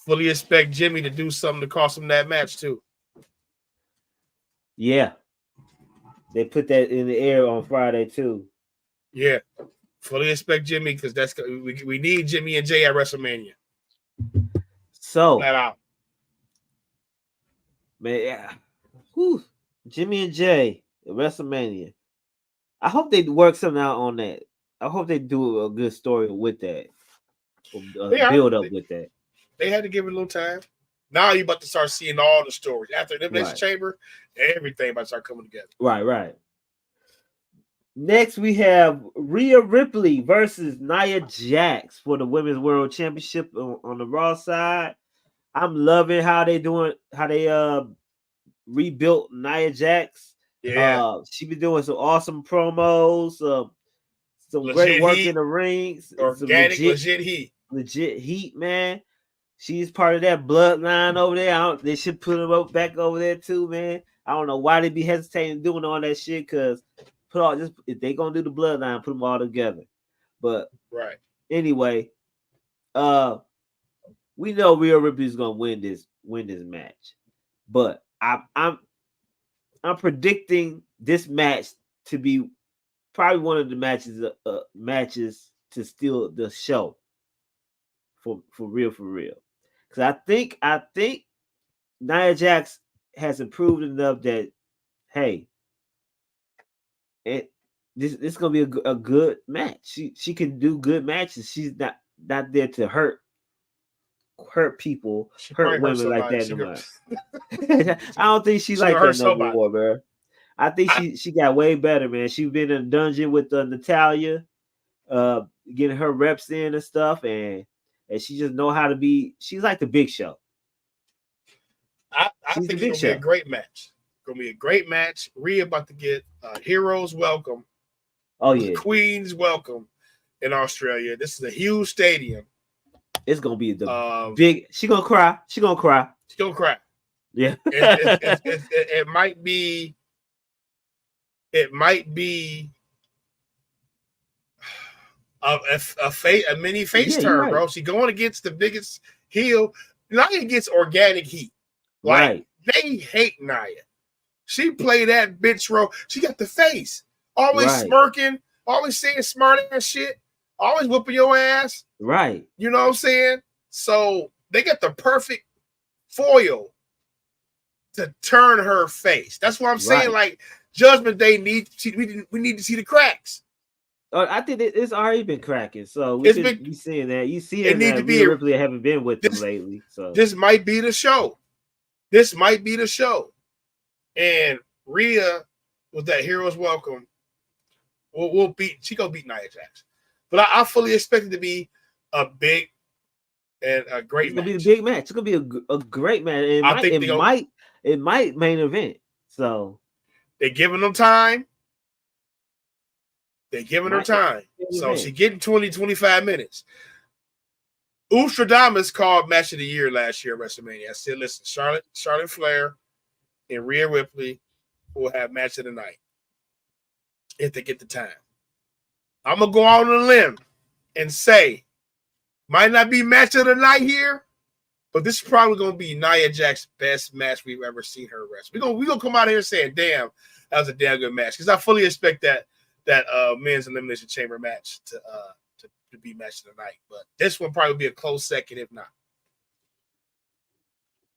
Fully expect Jimmy to do something to cost him that match too. Yeah. They put that in the air on Friday too. Yeah, fully expect Jimmy because we need Jimmy and Jay at WrestleMania. So, flat out, man, yeah. Jimmy and Jay at WrestleMania. I hope they work something out on that. I hope they do a good story with that. Build up with that. They had to give it a little time. Now you're about to start seeing all the stories. After the Elimination Chamber, everything about to start coming together. Right. Next, we have Rhea Ripley versus Nia Jax for the Women's World Championship on the Raw side. I'm loving how they rebuilt Nia Jax. Yeah. She been doing some awesome promos, some great work in the rings. Organic, legit heat, man. She's part of that bloodline over there. They should put her back over there too, man. I don't know why they be hesitating doing all that shit. Because if they gonna do the bloodline, put them all together. But anyway, we know Rhea Ripley's gonna win this match. But I'm predicting this match to be probably one of the matches to steal the show for real. Because I think Nia Jax has improved enough that hey, this is gonna be a good match. She can do good matches. She's not there to hurt people, hurt women like that anymore. I don't think she's like that no more, bro. I think she got way better, man. She's been in a dungeon with Natalia, getting her reps in and stuff, and she just know how to be. She's like the Big Show. I think it's gonna be a great match. Gonna be a great match. Rhea about to get heroes welcome. Oh yeah, Queens welcome in Australia. This is a huge stadium. It's gonna be the big. She gonna cry. She gonna cry. She's gonna cry. Yeah. It might be. It might be a mini face turn, right. bro. She going against the biggest heel. Nia gets organic heat. Like they hate Nia. She played that bitch role. She got the face. Always smirking, always saying smart ass shit, always whooping your ass. Right. You know what I'm saying? So they got the perfect foil to turn her face. That's what I'm saying. Like Judgment Day we need to see the cracks. I think it's already been cracking. So we seeing that. You see it need to be Ripley haven't been with them lately. So this might be the show. This might be the show. And Rhea with that Hero's Welcome will beat. She gonna beat Nia Jax. But I fully expect it to be a big and a great match. It's gonna be a big match. It's gonna be a great match. It might main event. So they're giving them time. They're giving her time. So she getting 20, 25 minutes. Ustradamus called match of the year last year at WrestleMania. I said, listen, Charlotte Flair and Rhea Ripley will have match of the night if they get the time. I'm going to go out on a limb and say, might not be match of the night here, but this is probably going to be Nia Jax's best match we've ever seen her wrestle. We're gonna come out here saying, damn, that was a damn good match. Because I fully expect that men's Elimination Chamber match to be match of the night. But this one probably be a close second, if not.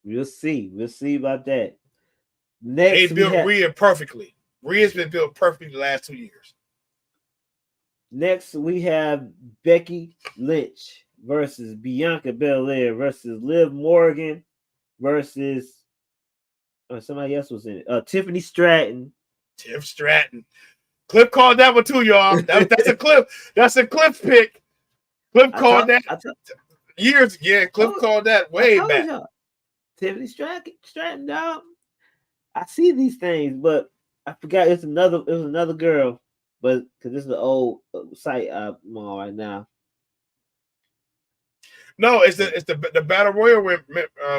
We'll see. We'll see about that. Next, they built Rhea perfectly. Rhea's been built perfectly the last 2 years. Next, we have Becky Lynch versus Bianca Belair versus Liv Morgan versus somebody else was in it. Tiffany Stratton. Tiff Stratton. Cliff called that one too, y'all. That's a Cliff. That's a Cliff pick. Cliff called that years. Yeah, Cliff called that way back. Tiffany Stratton, dog. I see these things, but I forgot it was another girl, but because this is the old site I'm on right now. No, it's the Battle Royal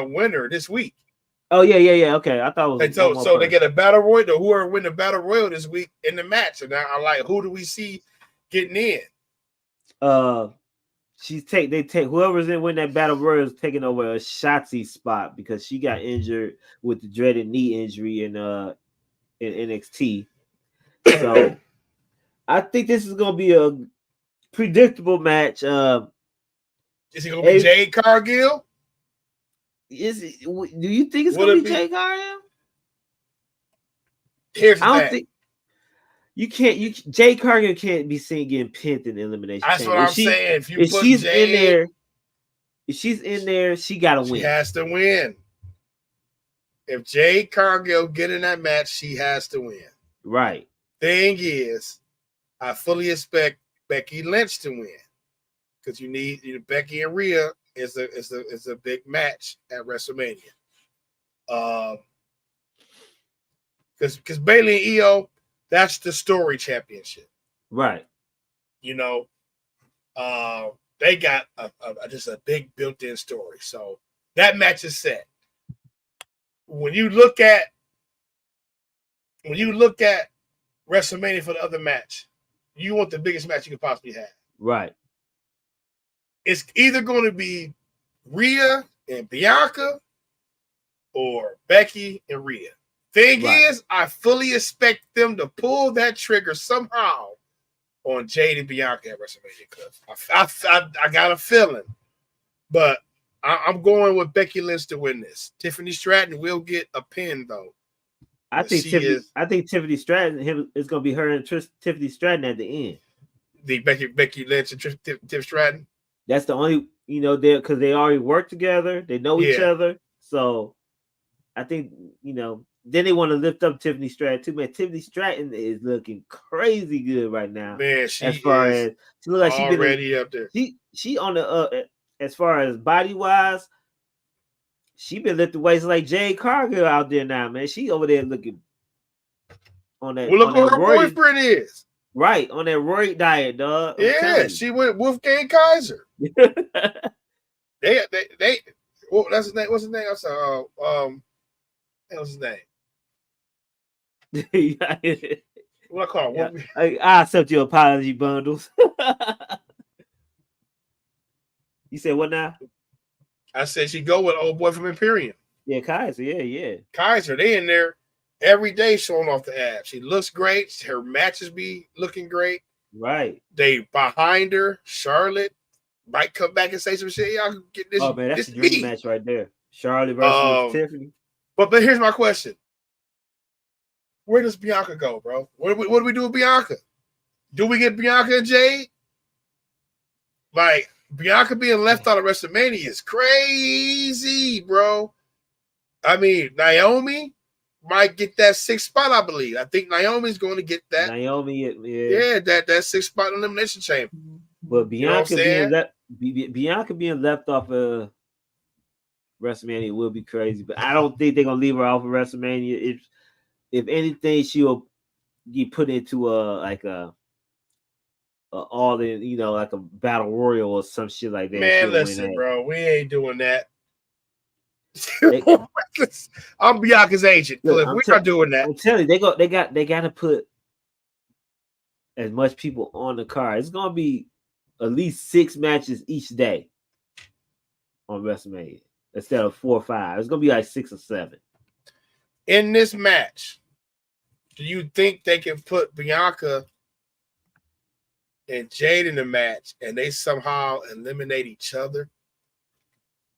winner this week. Oh yeah. Okay, I thought it was. So they get a Battle Royal. Whoever win the Battle Royal this week in the match, and now I'm like, who do we see getting in? They take whoever's in win that Battle Royal is taking over a Shotzi spot because she got injured with the dreaded knee injury in NXT. So I think this is gonna be a predictable match. Is it gonna be Jade Cargill? Do you think it's gonna be Jade Cargill? Here's the I don't think you can't. Jade Cargill can't be seen getting pinned in the Elimination Chamber. That's what I'm saying. If she's in there, she gotta win. She has to win. If Jade Cargill get in that match, she has to win. Right. Thing is, I fully expect Becky Lynch to win because you need Becky and Rhea is a big match at WrestleMania. Because Bayley and Io, that's the story championship, right? You know, they got just a big built-in story, so that match is set. When you look at WrestleMania for the other match, you want the biggest match you could possibly have, right? It's either going to be Rhea and Bianca or Becky and Rhea. Thing is, I fully expect them to pull that trigger somehow on Jade and Bianca at WrestleMania. Because I got a feeling, but I'm going with Becky Lynch to win this. Tiffany Stratton will get a pin though. I think Tiffany Stratton is going to be her and Tiffany Stratton at the end. The Becky Lynch and Tiff Stratton. That's the only, because they already work together. They know each other. So I think, then they want to lift up Tiffany Stratton too. Man, Tiffany Stratton is looking crazy good right now. Man, she as far as she look like she's already up there. She on the as far as body wise, she been lifting weights like Jade Cargill out there now, man. She over there looking on that. Well, look who her boyfriend is. Right, on that Roy diet, dog. Yeah, she went Wolfgang Kaiser. They well, that's his name. What's his name? I saw what's his name? What I call him? Yeah. I accept your apology bundles. You said what now? I said she go with old boy from Imperium. Yeah, Kaiser. Yeah. Kaiser, they in there every day showing off the abs. She looks great. Her matches be looking great. Right. They behind her. Charlotte might come back and say some shit. Y'all get this. Oh man, that's this a dream beat. match right there. Charlotte versus Tiffany. But here's my question: where does Bianca go, bro? What do we do with Bianca? Do we get Bianca and Jade? Like Bianca being left out of WrestleMania is crazy, bro. I mean, Naomi might get that 6th spot, I believe. I think Naomi's going to get that. Naomi, that 6th spot in Elimination Chamber. But Bianca Bianca being left off of WrestleMania will be crazy. But I don't think they're gonna leave her off of WrestleMania. If anything, she'll get put into a all in, like a battle royal or some shit like that. Man, listen, bro, we ain't doing that. I'm Bianca's agent. Look, we're not doing that. I'm telling you, they got to put as much people on the card. It's gonna be at least 6 matches each day on WrestleMania instead of 4 or 5. It's gonna be like 6 or 7. In this match, do you think they can put Bianca and Jade in the match and they somehow eliminate each other?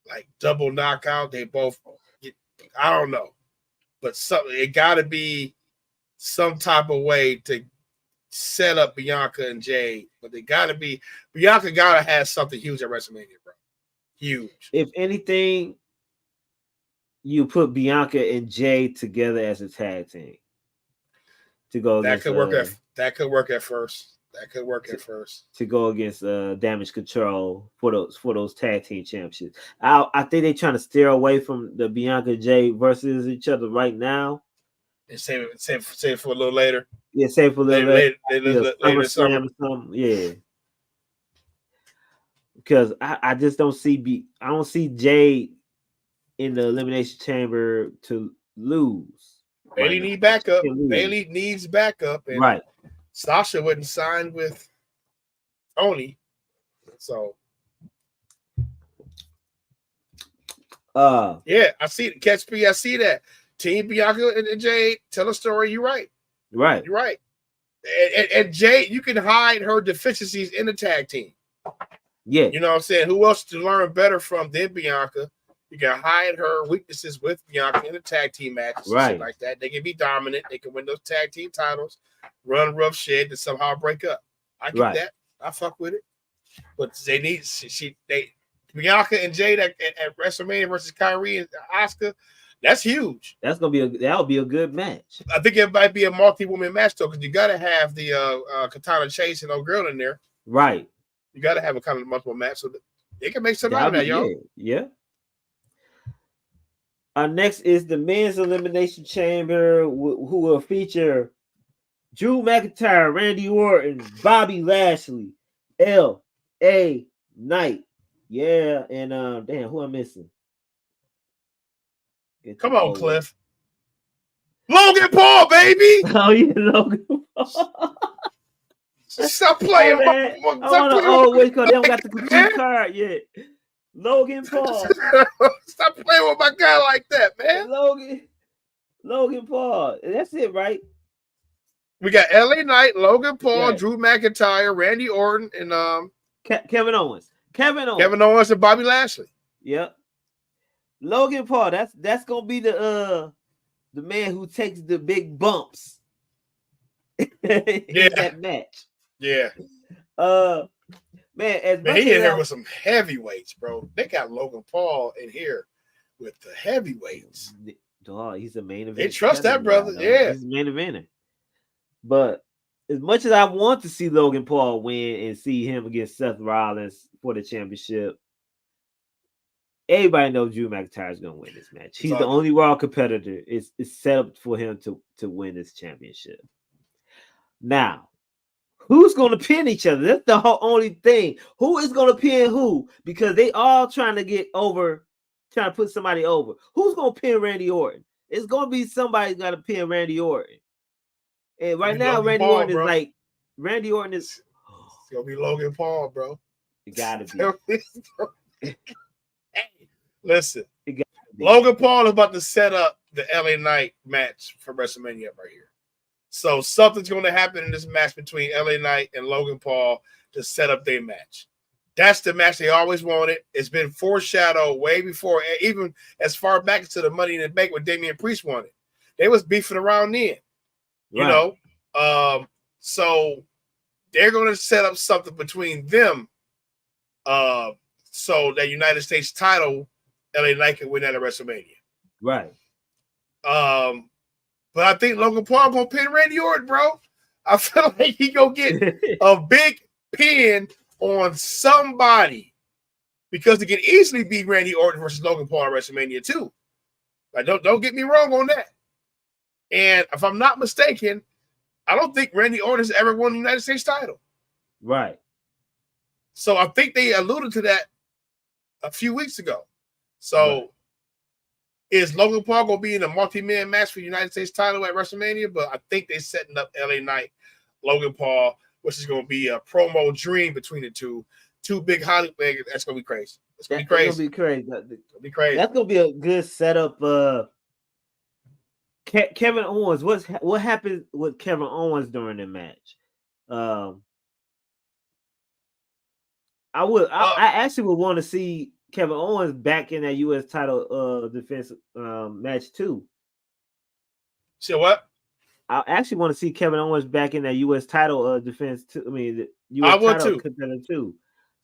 Like double knockout, they both get, I don't know. But it gotta be some type of way to set up Bianca and Jade. But Bianca gotta have something huge at WrestleMania, bro. Huge. If anything, you put Bianca and Jade together as a tag team to go. That could work at first. To go against Damage Control for those tag team championships. I think they're trying to steer away from the Bianca Jade versus each other right now. And save it for a little later. Yeah, save it for a little later. Summer. Yeah. Because I just don't see I don't see Jade in the Elimination Chamber to lose. Bailey needs backup. Bailey needs backup. And right. Sasha wouldn't sign with Tony. So yeah, I see it. Catch me, I see that. Team Bianca and Jade, tell a story. You're right. Right. You're right. And Jade, you can hide her deficiencies in the tag team. Yeah. You know what I'm saying? Who else to learn better from than Bianca? You can hide her weaknesses with Bianca in the tag team matches, right? Shit like that. They can be dominant. They can win those tag team titles, run rough shit, and somehow break up. I get that. I fuck with it. But they need Bianca and Jade at WrestleMania versus Kyrie and Asuka. That's huge. That'll be a good match. I think it might be a multi-woman match though, because you got to have the Katana Chase and old girl in there. Right. You got to have a kind of multiple match so that they can make something out of that, y'all. Yeah. Next is the men's elimination chamber, who will feature Drew McIntyre, Randy Orton, Bobby Lashley, L.A. Knight. Yeah, and damn, who I'm missing? Come on, Cliff. Logan Paul, baby. Oh yeah, Logan Paul. Stop playing. They don't got the complete card yet. Logan Paul. Stop playing with my guy like that, man. Logan Paul. That's it, right? We got LA Knight, Logan Paul, Drew McIntyre, Randy Orton, and Kevin Owens. Kevin Owens and Bobby Lashley. Yep. Logan Paul. That's gonna be the man who takes the big bumps. in that match. Yeah. Man, he in here with some heavyweights, bro. They got Logan Paul in here with the heavyweights. Dog, he's the main event. They trust that brother. Yeah, he's the main eventer. But as much as I want to see Logan Paul win and see him against Seth Rollins for the championship, everybody knows Drew McIntyre is going to win this match. He's the only Raw competitor. It's set up for him to win this championship. Now, Who's going to pin each other? That's the whole only thing. Who is going to pin who? Because they all trying to get over, trying to put somebody over. Who's going to pin Randy Orton? It's going to be somebody's got to pin Randy Orton. And right now, Randy Orton is like, Randy Orton is. It's going to be Logan Paul, bro. It got to be. Hey, listen. Logan Paul is about to set up the LA Knight match for WrestleMania right here. So something's going to happen in this match between LA Knight and Logan Paul to set up their match. That's the match they always wanted. It's been foreshadowed way before, even as far back as to the Money in the Bank when Damian Priest won it. They was beefing around then, you know. So they're going to set up something between them, so that United States title, LA Knight can win that at WrestleMania. Right. But I think Logan Paul gonna pin Randy Orton, bro. I feel like he gonna get a big pin on somebody because he can easily beat Randy Orton versus Logan Paul at WrestleMania too. Like, don't get me wrong on that. And if I'm not mistaken, I don't think Randy Orton has ever won the United States title. Right. So I think they alluded to that a few weeks ago. So is Logan Paul going to be in a multi-man match for the United States title at WrestleMania? But I think they're setting up LA Knight, Logan Paul, which is going to be a promo dream between the two big Hollywood. That's going to be crazy. It's going to be crazy. It's going to be crazy. It'll be crazy. That's going to be a good setup. Kevin Owens. What happened with Kevin Owens during the match? I actually would want to see Kevin Owens back in that U.S. title defense match too. So what? I actually want to see Kevin Owens back in that U.S. title defense too. I mean, the U.S. title contender too.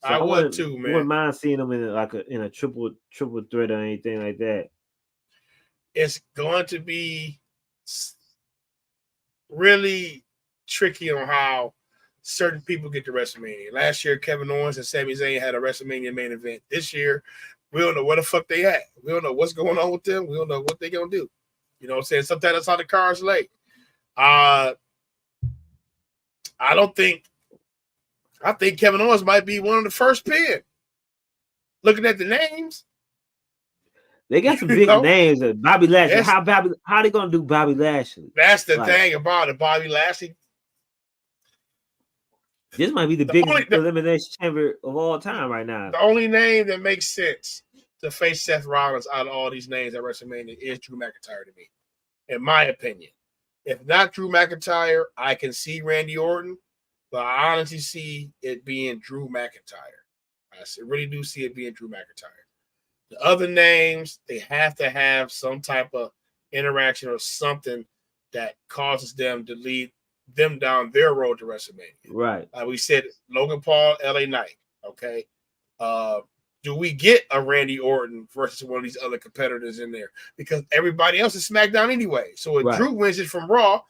So I would too, man. I wouldn't mind seeing him in a triple threat or anything like that. It's going to be really tricky on how certain people get to WrestleMania. Last year, Kevin Owens and Sami Zayn had a WrestleMania main event. This year, we don't know where the fuck they at. We don't know what's going on with them. We don't know what they're going to do. You know what I'm saying? Sometimes that's how the cards lay. I think Kevin Owens might be one of the first pin. Looking at the names. They got some big names. Bobby Lashley. How they going to do Bobby Lashley? That's the thing about it. Bobby Lashley. This might be the biggest elimination chamber of all time right now. The only name that makes sense to face Seth Rollins out of all these names at WrestleMania is Drew McIntyre to me, in my opinion. If not Drew McIntyre, I can see Randy Orton, but I honestly see it being Drew McIntyre. I really do see it being Drew McIntyre. The other names, they have to have some type of interaction or something that causes them to lead them down their road to WrestleMania. Right. Like we said, Logan Paul, LA Knight. Okay. Do we get a Randy Orton versus one of these other competitors in there? Because everybody else is SmackDown anyway. So if Drew wins it from Raw,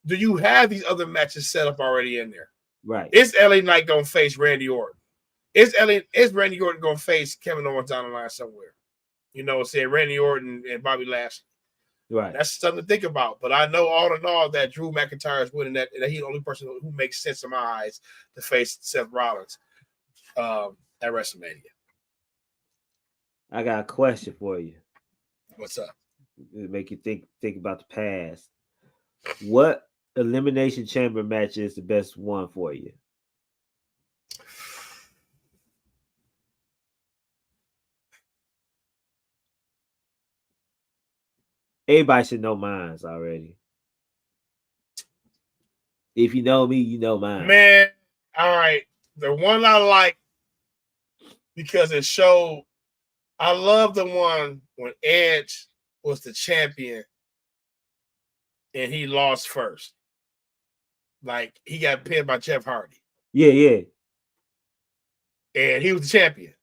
do you have these other matches set up already in there? Right. Is LA Knight going to face Randy Orton? Is Randy Orton going to face Kevin Owens down the line somewhere? You know, say Randy Orton and Bobby Lashley. Right. That's something to think about. But I know all in all that Drew McIntyre is winning that, and he's the only person who makes sense in my eyes to face Seth Rollins at WrestleMania. I got a question for you. What's up? It'll make you think about the past. What Elimination Chamber match is the best one for you? Everybody should know mine already. If you know me, you know mine. Man, all right. The one I like because it showed. I love the one when Edge was the champion and he lost first. Like he got pinned by Jeff Hardy. Yeah. And he was the champion.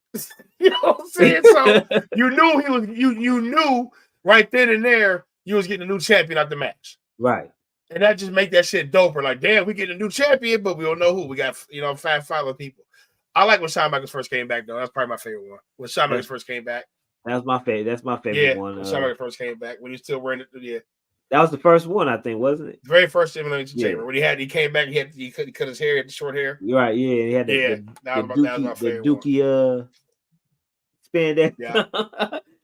You know what I'm saying? So you knew he was. You knew right then and there you was getting a new champion out the match. Right. And that just make that shit doper. Like, damn, we getting a new champion, but we don't know who. We got, five other people. I like when Shawn Michaels first came back, though. That's probably my favorite one. When Shawn Michaels first came back. That's my favorite. That's my favorite one. When Shawn Michaels first came back. When he was still wearing it. Yeah. That was the first one, I think, wasn't it? Very first Elimination Yeah. Chamber. When he came back, he cut his hair, he had the short hair. You're right, yeah. He had that was my favorite one. Dookie spandex. Yeah.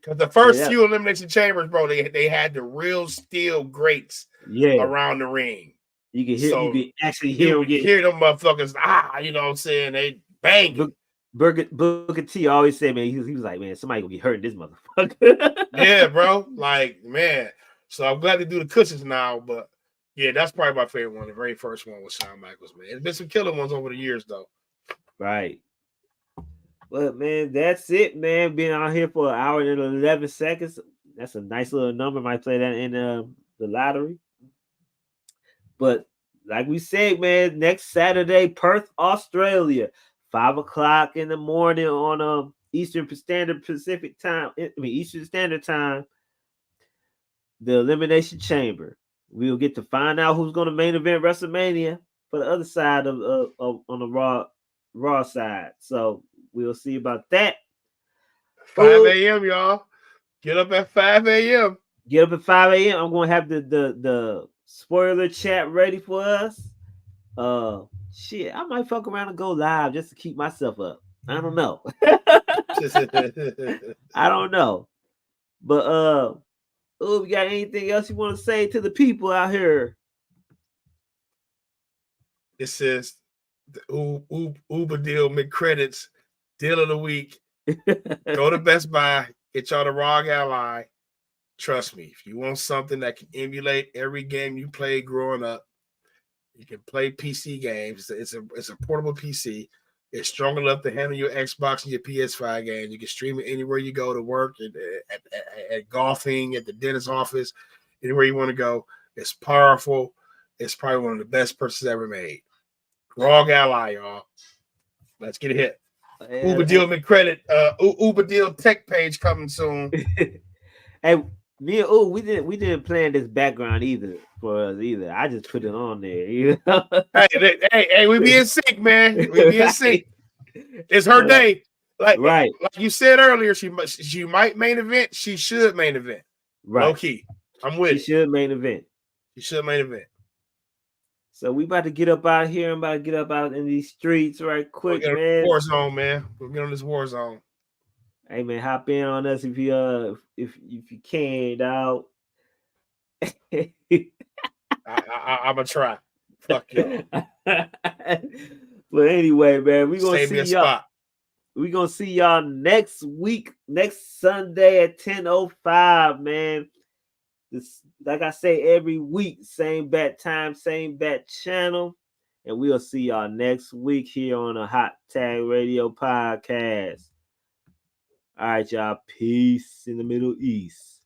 Because the first Yeah. few Elimination Chambers, bro, they had the real steel grates around the ring. You can hear, So you can actually you hear them. hear them motherfuckers, you know what I'm saying? They banging. Booker T always said, man, he was like, man, somebody gonna get hurt in this motherfucker. Yeah, bro. Like, man. So I'm glad they do the cushions now, but yeah, that's probably my favorite one. The very first one was Shawn Michaels, man. There's been some killer ones over the years, though. Right. But man, that's it, man. Being out here for an hour and 11 seconds. That's a nice little number. Might play that in the lottery. But like we said, man, next Saturday, Perth, Australia, 5 o'clock in the morning on Eastern Standard Time. Eastern Standard Time. The Elimination Chamber. We'll get to find out who's going to main event WrestleMania for the other side of on the Raw side. So we'll see about that. 5 a.m., y'all. Get up at 5 a.m. Get up at 5 a.m. I'm going to have the spoiler chat ready for us. Shit, I might fuck around and go live just to keep myself up. I don't know. I don't know. But we got anything else you want to say to the people out here? It says the Uber deal, McCredits, deal of the week. Go to Best Buy, get y'all the ROG Ally. Trust me, if you want something that can emulate every game you played growing up, you can play PC games. It's a portable PC. It's strong enough to handle your Xbox and your PS5 games. You can stream it anywhere you go to work, at golfing, at the dentist's office, anywhere you want to go. It's powerful. It's probably one of the best purchases ever made. ROG Ally, y'all. Let's get a hit. Uber deal McCredit. Uber deal tech page coming soon. Hey, me and we didn't plan this background either for us either. I just put it on there. You know? Hey, we be in sync, man. We be in sync. It's her day. Like you said earlier, she might main event. She should main event. Right. Low key. I'm with it. She should main event. She should main event. So we about to get up out here. I'm about to get up out in these streets right quick, man. War zone, man. We'll get on this war zone. Hey man, hop in on us if you can, dog. I'm gonna try. Fuck y'all. But anyway, man, we gonna see y'all. Spot. We gonna see y'all next week, next Sunday at 10:05, man. This, like I say, every week, same bat time, same bat channel, and we'll see y'all next week here on the Hot Tag Radio Podcast. All right, y'all. Peace in the Middle East.